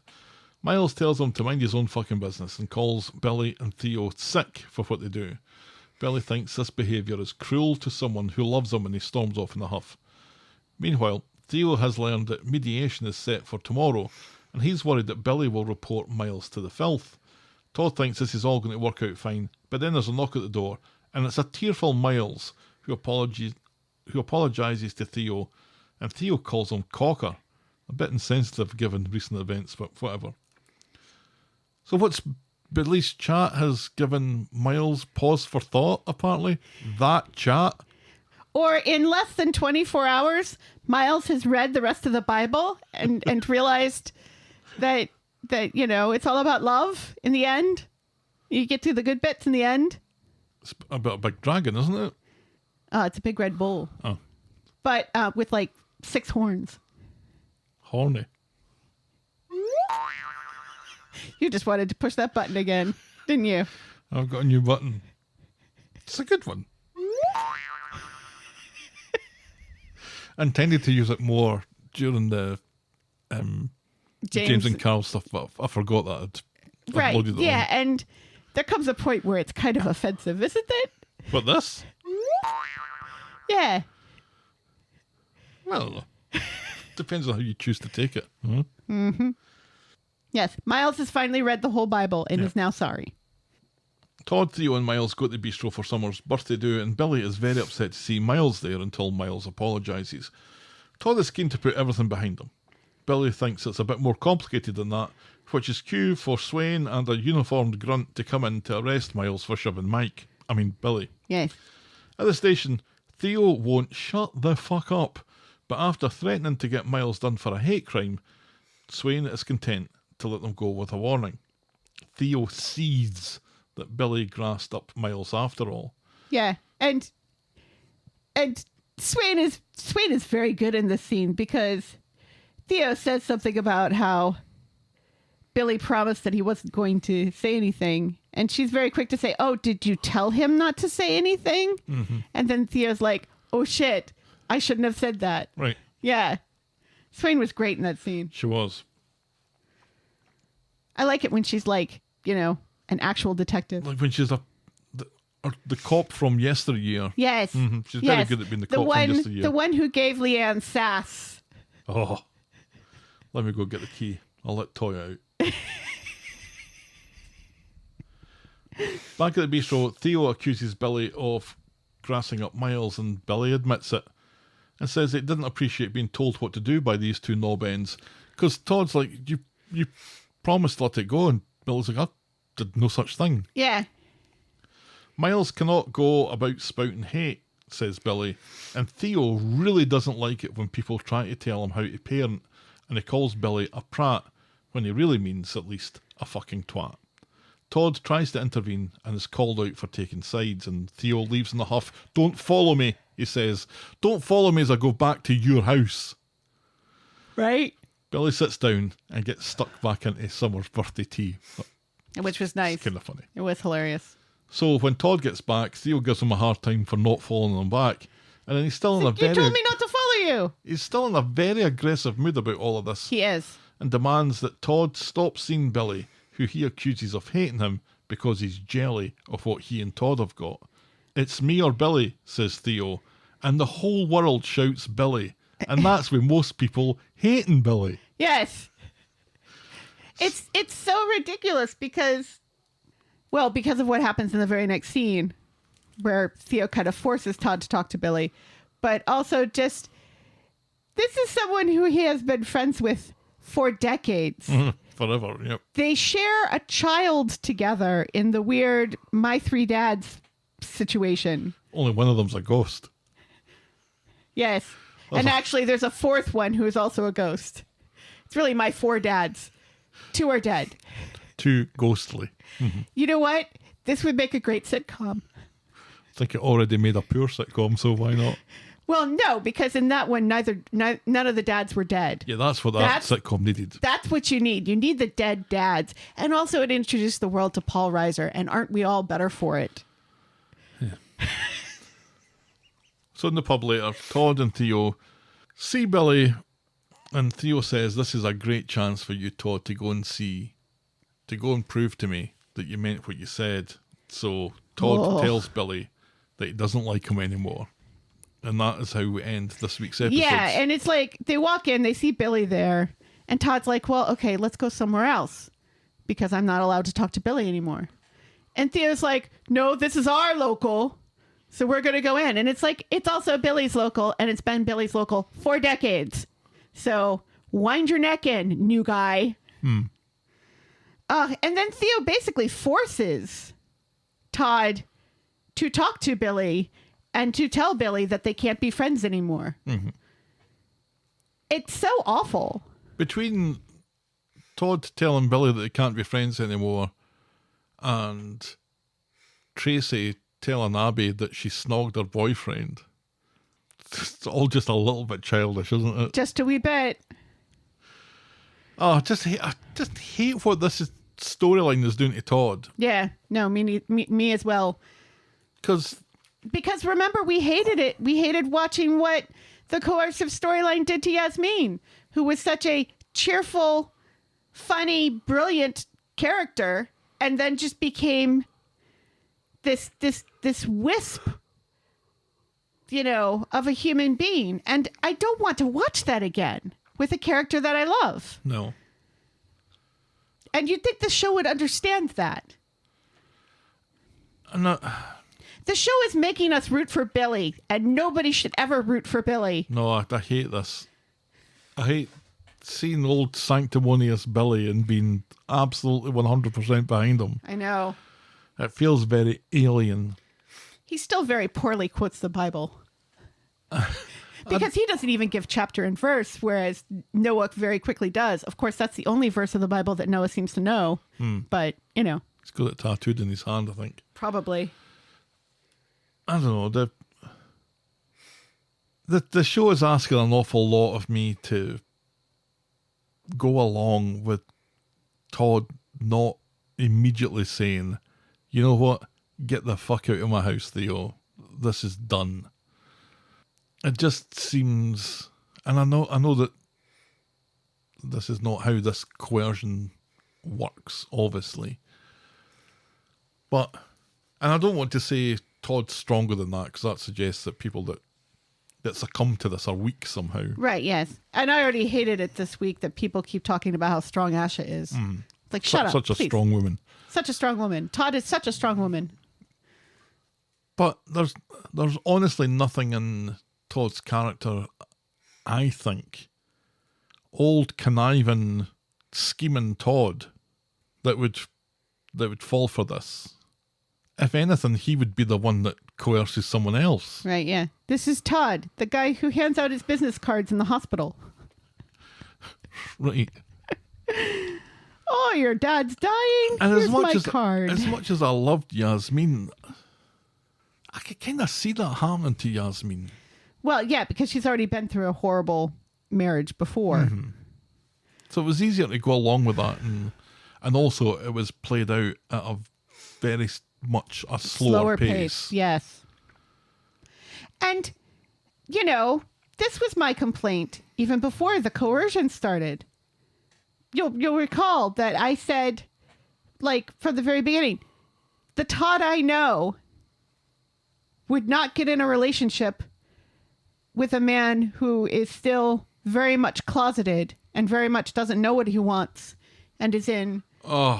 Miles tells him to mind his own fucking business and calls Billy and Theo sick for what they do. Billy thinks this behaviour is cruel to someone who loves him and he storms off in a huff. Meanwhile, Theo has learned that mediation is set for tomorrow and he's worried that Billy will report Miles to the filth. Todd thinks this is all going to work out fine, but then there's a knock at the door and it's a tearful Miles who apologises to Theo, and Theo calls him cocker. A bit insensitive given recent events, but whatever. So what's Billy's chat has given Miles pause for thought, apparently. That chat. Or in less than 24 hours, Miles has read the rest of the Bible and realized that, you know, it's all about love in the end. You get to the good bits in the end. It's about a big dragon, isn't it? It's a big red bull. Oh. But with like 6 horns. Horny. You just wanted to push that button again, didn't you? I've got a new button. It's a good one. I intended to use it more during the James and Carl stuff, but I forgot that I'd Right, uploaded it yeah, on. and there comes a point where it's kind of offensive, isn't it? But this? Yeah. I don't know. Depends on how you choose to take it. Huh? Yes, Miles has finally read the whole Bible and is now sorry. Todd, Theo and Miles go to the bistro for Summer's birthday do, and Billy is very upset to see Miles there until Miles apologises. Todd is keen to put everything behind him. Billy thinks it's a bit more complicated than that, which is cue for Swain and a uniformed grunt to come in to arrest Miles for shoving Billy. Yes. At the station, Theo won't shut the fuck up, but after threatening to get Miles done for a hate crime, Swain is content to let them go with a warning. Theo sees that Billy grassed up Miles after all. Yeah, and Swain is very good in this scene because Theo says something about how Billy promised that he wasn't going to say anything, and she's very quick to say, "Oh, did you tell him not to say anything?" Mm-hmm. And then Theo's like, "Oh shit, I shouldn't have said that. Right. Yeah. Swain was great in that scene. She was. I like it when she's like, an actual detective. Like when she's the cop from yesteryear. Yes. She's yes. very good at being the cop one, from yesteryear. The one who gave Leanne sass. Oh. Let me go get the key. I'll let Toy out. Back at the bistro, Theo accuses Billy of grassing up Miles, and Billy admits it and says it didn't appreciate being told what to do by these two knob ends. Because Todd's like, you promised to let it go, and Billy's like, I did no such thing. Yeah. Miles cannot go about spouting hate, says Billy, and Theo really doesn't like it when people try to tell him how to parent, and he calls Billy a prat when he really means, at least, a fucking twat. Todd tries to intervene and is called out for taking sides, and Theo leaves in a huff. Don't follow me, he says. Don't follow me as I go back to your house. Right? Billy sits down and gets stuck back into Summer's birthday tea. Which was nice. It's kind of funny. It was hilarious. So when Todd gets back, Theo gives him a hard time for not following him back. And then he's still in a You told me not to follow you. He's still in a very aggressive mood about all of this. He is. And demands that Todd stop seeing Billy, who he accuses of hating him because he's jelly of what he and Todd have got. It's me or Billy, says Theo, and the whole world shouts Billy. And that's with most people hating Billy. Yes. It's so ridiculous because of what happens in the very next scene where Theo kind of forces Todd to talk to Billy, but also just, this is someone who he has been friends with for decades. Forever, yep. They share a child together in the weird My Three Dads situation. Only one of them's a ghost. Yes. And actually, there's a fourth one who is also a ghost. It's really My Four Dads. Two are dead. Too ghostly. You know what? This would make a great sitcom. I think it already made a pure sitcom, so why not? Well, no, because in that one, none of the dads were dead. Yeah, that's what that sitcom needed. That's what you need. You need the dead dads. And also it introduced the world to Paul Reiser, and aren't we all better for it? Yeah. So in the pub later, Todd and Theo see Billy, and Theo says, this is a great chance for you, Todd, to go and prove to me that you meant what you said. So Todd tells Billy that he doesn't like him anymore. And that is how we end this week's episode. Yeah, and it's like they walk in, they see Billy there, and Todd's like, well, okay, let's go somewhere else because I'm not allowed to talk to Billy anymore. And Theo's like, no, this is our local, so we're going to go in. And it's like, it's also Billy's local, and it's been Billy's local for decades. So wind your neck in, new guy. And then Theo basically forces Todd to talk to Billy and to tell Billy that they can't be friends anymore. It's so awful. Between Todd telling Billy that they can't be friends anymore and Tracy telling Abi that she snogged her boyfriend, it's all just a little bit childish, isn't it? Just a wee bit. Oh, I just hate what this storyline is doing to Todd. Yeah, no, me as well. Because remember, we hated it. We hated watching what the coercive storyline did to Yasmin, who was such a cheerful, funny, brilliant character, and then just became this wisp, of a human being. And I don't want to watch that again with a character that I love. No. And you'd think the show would understand that. The show is making us root for Billy, and nobody should ever root for Billy. No, I hate this. I hate seeing old sanctimonious Billy and being absolutely 100% behind him. I know. It feels very alien. He still very poorly quotes the Bible. Because he doesn't even give chapter and verse, whereas Noah very quickly does. Of course, that's the only verse of the Bible that Noah seems to know. But, He's got it tattooed in his hand, I think. Probably. I don't know. The show is asking an awful lot of me to go along with Todd not immediately saying, you know what, get the fuck out of my house, Theo. This is done. It just seems, and I know that this is not how this coercion works, obviously. But, and I don't want to say Todd's stronger than that, because that suggests that people that succumb to this are weak somehow. Right, yes. And I already hated it this week that people keep talking about how strong Asha is. Like, shut up, Such a please. strong woman. Such a strong woman. Todd is such a strong woman. But there's honestly nothing in Todd's character, I think, old conniving, scheming Todd, that would fall for this. If anything, he would be the one that coerces someone else. Right, yeah. This is Todd, the guy who hands out his business cards in the hospital. Right. Oh, your dad's dying? And Here's my card. as much as I loved Yasmin, I could kind of see that happening to Yasmin. Well, yeah, because she's already been through a horrible marriage before. So it was easier to go along with that, and also it was played out at a very much a slower pace. Yes. And, you know, this was my complaint even before the coercion started. You'll recall that I said, like, from the very beginning, the Todd I know would not get in a relationship with a man who is still very much closeted and very much doesn't know what he wants and is in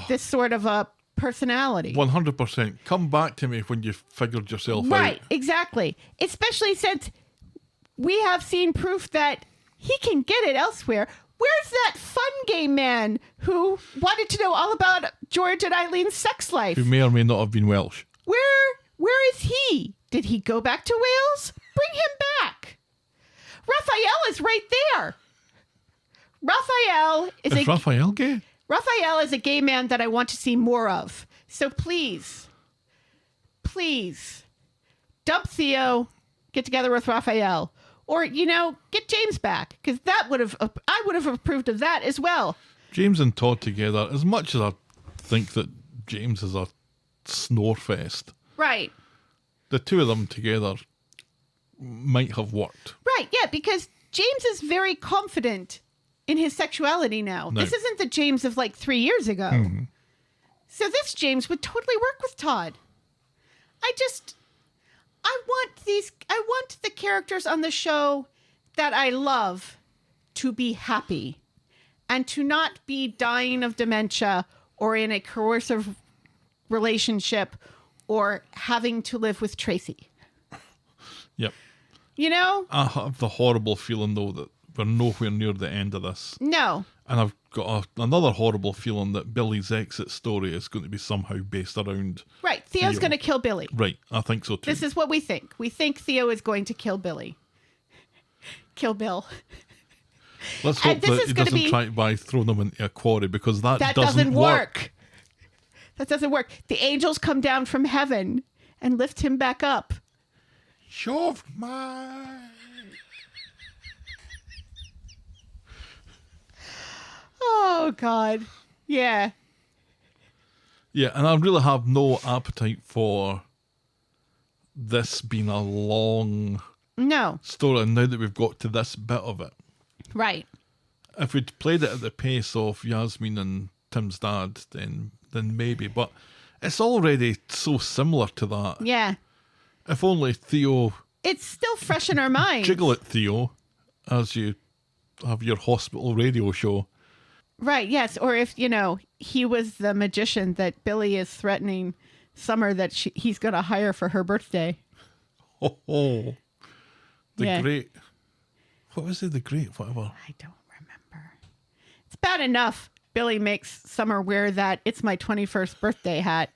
this sort of a personality. 100%. Come back to me when you've figured yourself out. Right, exactly. Especially since we have seen proof that he can get it elsewhere. Where's that fun gay man who wanted to know all about George and Eileen's sex life? Who may or may not have been Welsh. Where is he? Did he go back to Wales? Bring him back. Raphael is right there. Raphael Is Raphael gay? Raphael is a gay man that I want to see more of. So please, dump Theo, get together with Raphael. Or, you know, get James back. Because I would have approved of that as well. James and Todd together, as much as I think that James is a snore fest, Right. the two of them together might have worked. Right, yeah, because James is very confident in his sexuality now. No. This isn't the James of like 3 years ago. So this James would totally work with Todd. I want the characters on the show that I love to be happy and to not be dying of dementia or in a coercive relationship or having to live with Tracy. Yep. You know? I have the horrible feeling, though, that we're nowhere near the end of this. No. And I've got another horrible feeling that Billy's exit story is going to be somehow based around... Right. Theo's Theo. going to kill Billy. Right. I think so, too. This is what we think. We think Theo is going to kill Billy. Kill Bill. Let's and hope this that is he gonna doesn't be- try by throwing them into a quarry, because that doesn't work. That doesn't work. The angels come down from heaven and lift him back up. Shove my... Oh, God. Yeah. Yeah, and I really have no appetite for this being a long No. story now that we've got to this bit of it. Right. If we'd played it at the pace of Yasmin and Tim's dad, then maybe. But it's already so similar to that. Yeah. If only Theo... It's still fresh in our minds. Jiggle it, Theo, as you have your hospital radio show. Right, yes. Or if, you know, he was the magician that Billy is threatening Summer that he's going to hire for her birthday. Oh. The Yeah. great... What was it? The great whatever. I don't remember. It's bad enough Billy makes Summer wear that it's my 21st birthday hat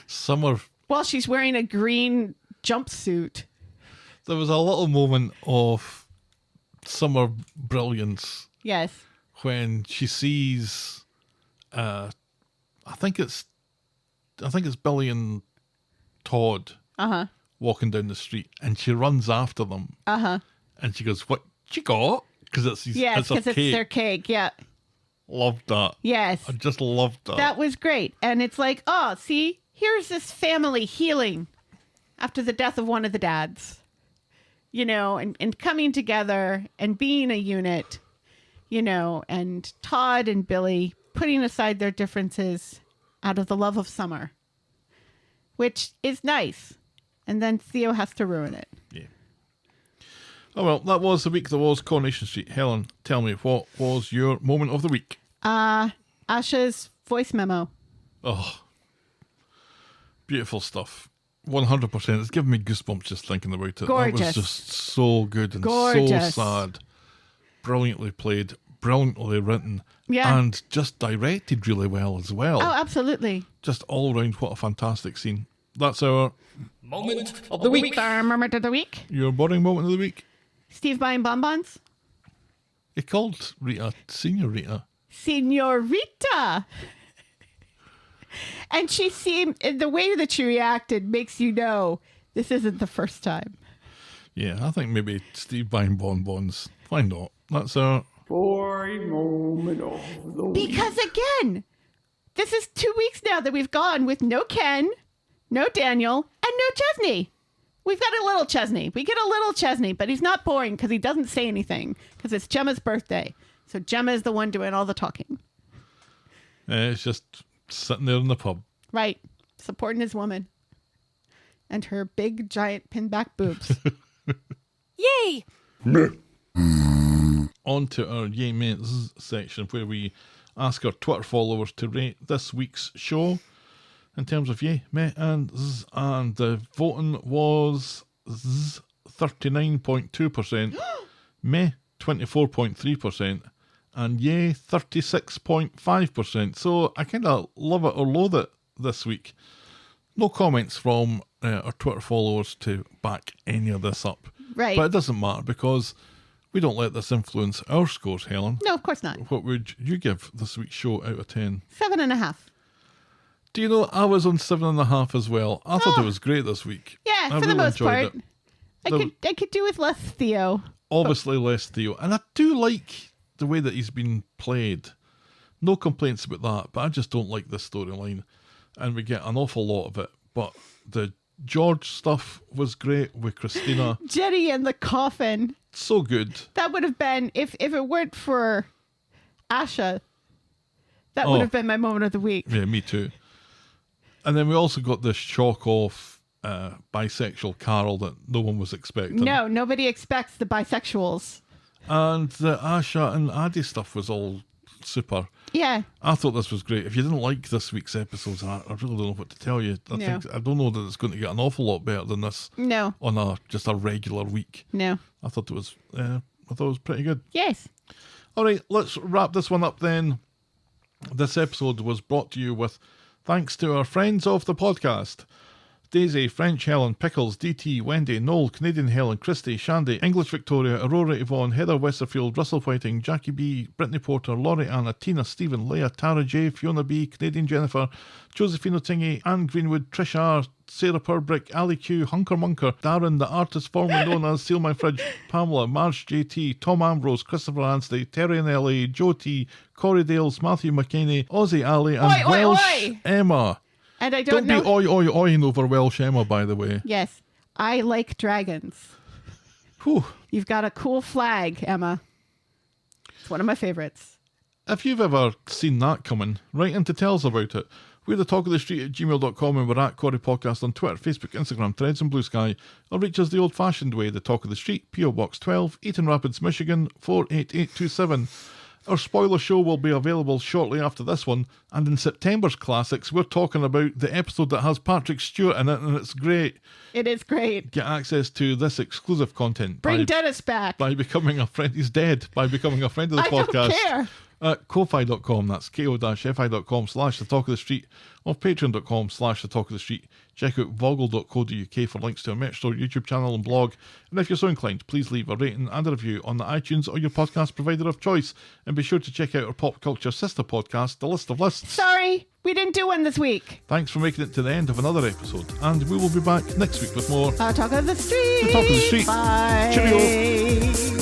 Summer... while she's wearing a green jumpsuit. There was a little moment of Summer brilliance Yes. when she sees... I think it's Billy and Todd Uh-huh. walking down the street, and she runs after them. Uh-huh. And she goes, "What you got?" Because Yes, it's a because it's cake. their cake. Yeah. Loved that. Yes. I just loved that. That was great. And it's like, oh, see, here's this family healing after the death of one of the dads. you know, and coming together and being a unit, you know, and Todd and Billy putting aside their differences out of the love of summer, which is nice. And then Theo has to ruin it. Yeah. Oh, well, that was the week that was Coronation Street. Helen, tell me, what was your moment of the week? Asha's voice memo. Oh, beautiful stuff. 100%. It's giving me goosebumps just thinking about it. Gorgeous. That was just so good and Gorgeous. so sad. Brilliantly played, brilliantly written, Yeah. and just directed really well as well. Oh, absolutely. Just all around, what a fantastic scene. That's our Moment of the week. Our moment of the week. your boring moment of the week. Steve buying bonbons. He called Rita Senior Rita. Senorita. And she seemed, the way that she reacted makes you know this isn't the first time. Yeah, I think maybe Steve buying bonbons. Why not? That's our Because again, this is 2 weeks now that we've gone with no Ken, no Daniel, and no Chesney. We've got a little Chesney. We get a little Chesney, but he's not boring because he doesn't say anything because it's Gemma's birthday. So Gemma is the one doing all the talking. it's just sitting there in the pub. Right. Supporting his woman. And her big, giant pinback boobs. Yay! On to our Yay Mates section where we ask our Twitter followers to rate this week's show in terms of Yay, Meh, and Zzz, and the voting was Zzz, 39.2%, Meh 24.3%, and Yay 36.5%. So I kind of love it or loathe it this week. No comments from our Twitter followers to back any of this up. Right. But it doesn't matter because we don't let this influence our scores, Helen. No, of course not. What would you give this week's show out of 10? 7.5. Do you know, I was on 7.5 as well. I thought it was great this week. Yeah, I for the most enjoyed part. it. I could do with less Theo. Obviously less Theo. And I do like the way that he's been played. No complaints about that, but I just don't like this storyline. And we get an awful lot of it. But the George stuff was great with Christina. Jenny in the coffin. So good. That would have been, if it weren't for Asha, that would have been my moment of the week. Yeah, me too. And then we also got this shock of bisexual Carl that no one was expecting. No, nobody expects the bisexuals. And the Asha and Aadi stuff was all super. Yeah. I thought this was great. If you didn't like this week's episodes, I really don't know what to tell you. I don't know that it's going to get an awful lot better than this. No. On just a regular week. No. I thought it was pretty good. Yes. All right, let's wrap this one up then. This episode was brought to you with thanks to our friends of the podcast. Daisy, French Helen, Pickles, DT, Wendy, Noel, Canadian Helen, Christy, Shandy, English Victoria, Aurora Yvonne, Heather Westerfield, Russell Whiting, Jackie B, Brittany Porter, Laurie Anna, Tina, Stephen, Leah, Tara J, Fiona B, Canadian Jennifer, Josephine O'Tingy, Anne Greenwood, Trish R, Sarah Purbrick, Ali Q, Hunker Munker, Darren, the artist formerly known as Seal My Fridge, Pamela, Marge JT, Tom Ambrose, Christopher Anstey, Terry in LA, Joe T, Corey Dales, Matthew McKinney, Ozzy Ali, and Oi, oi, Welsh oi. Emma. And I Don't know. be oi over Welsh Emma, by the way. Yes. I like dragons. Whew. You've got a cool flag, Emma. It's one of my favorites. If you've ever seen that coming, write in to tell us about it. We're the Talk of the Street at gmail.com and we're at Corrie Podcast on Twitter, Facebook, Instagram, Threads and Blue Sky. Or reach us the old-fashioned way, the Talk of the Street, P.O. Box 12, Eaton Rapids, Michigan, 48827. Our spoiler show will be available shortly after this one, and in September's classics, we're talking about the episode that has Patrick Stewart in it, and it's great. It is great. Get access to this exclusive content. Bring Dennis back. By becoming a friend. He's dead. By becoming a friend of the podcast. I don't care. At ko-fi.com, that's ko-fi.com/the talk of the street, or patreon.com/the talk of the street. Check out voggle.co.uk for links to our merch store, YouTube channel and blog. And if you're so inclined, please leave a rating and a review on the iTunes or your podcast provider of choice. And be sure to check out our pop culture sister podcast, The List of Lists. Sorry, we didn't do one this week. Thanks for making it to the end of another episode. And we will be back next week with more Talk of the Street. The Talk of the Street. Bye. Cheerio.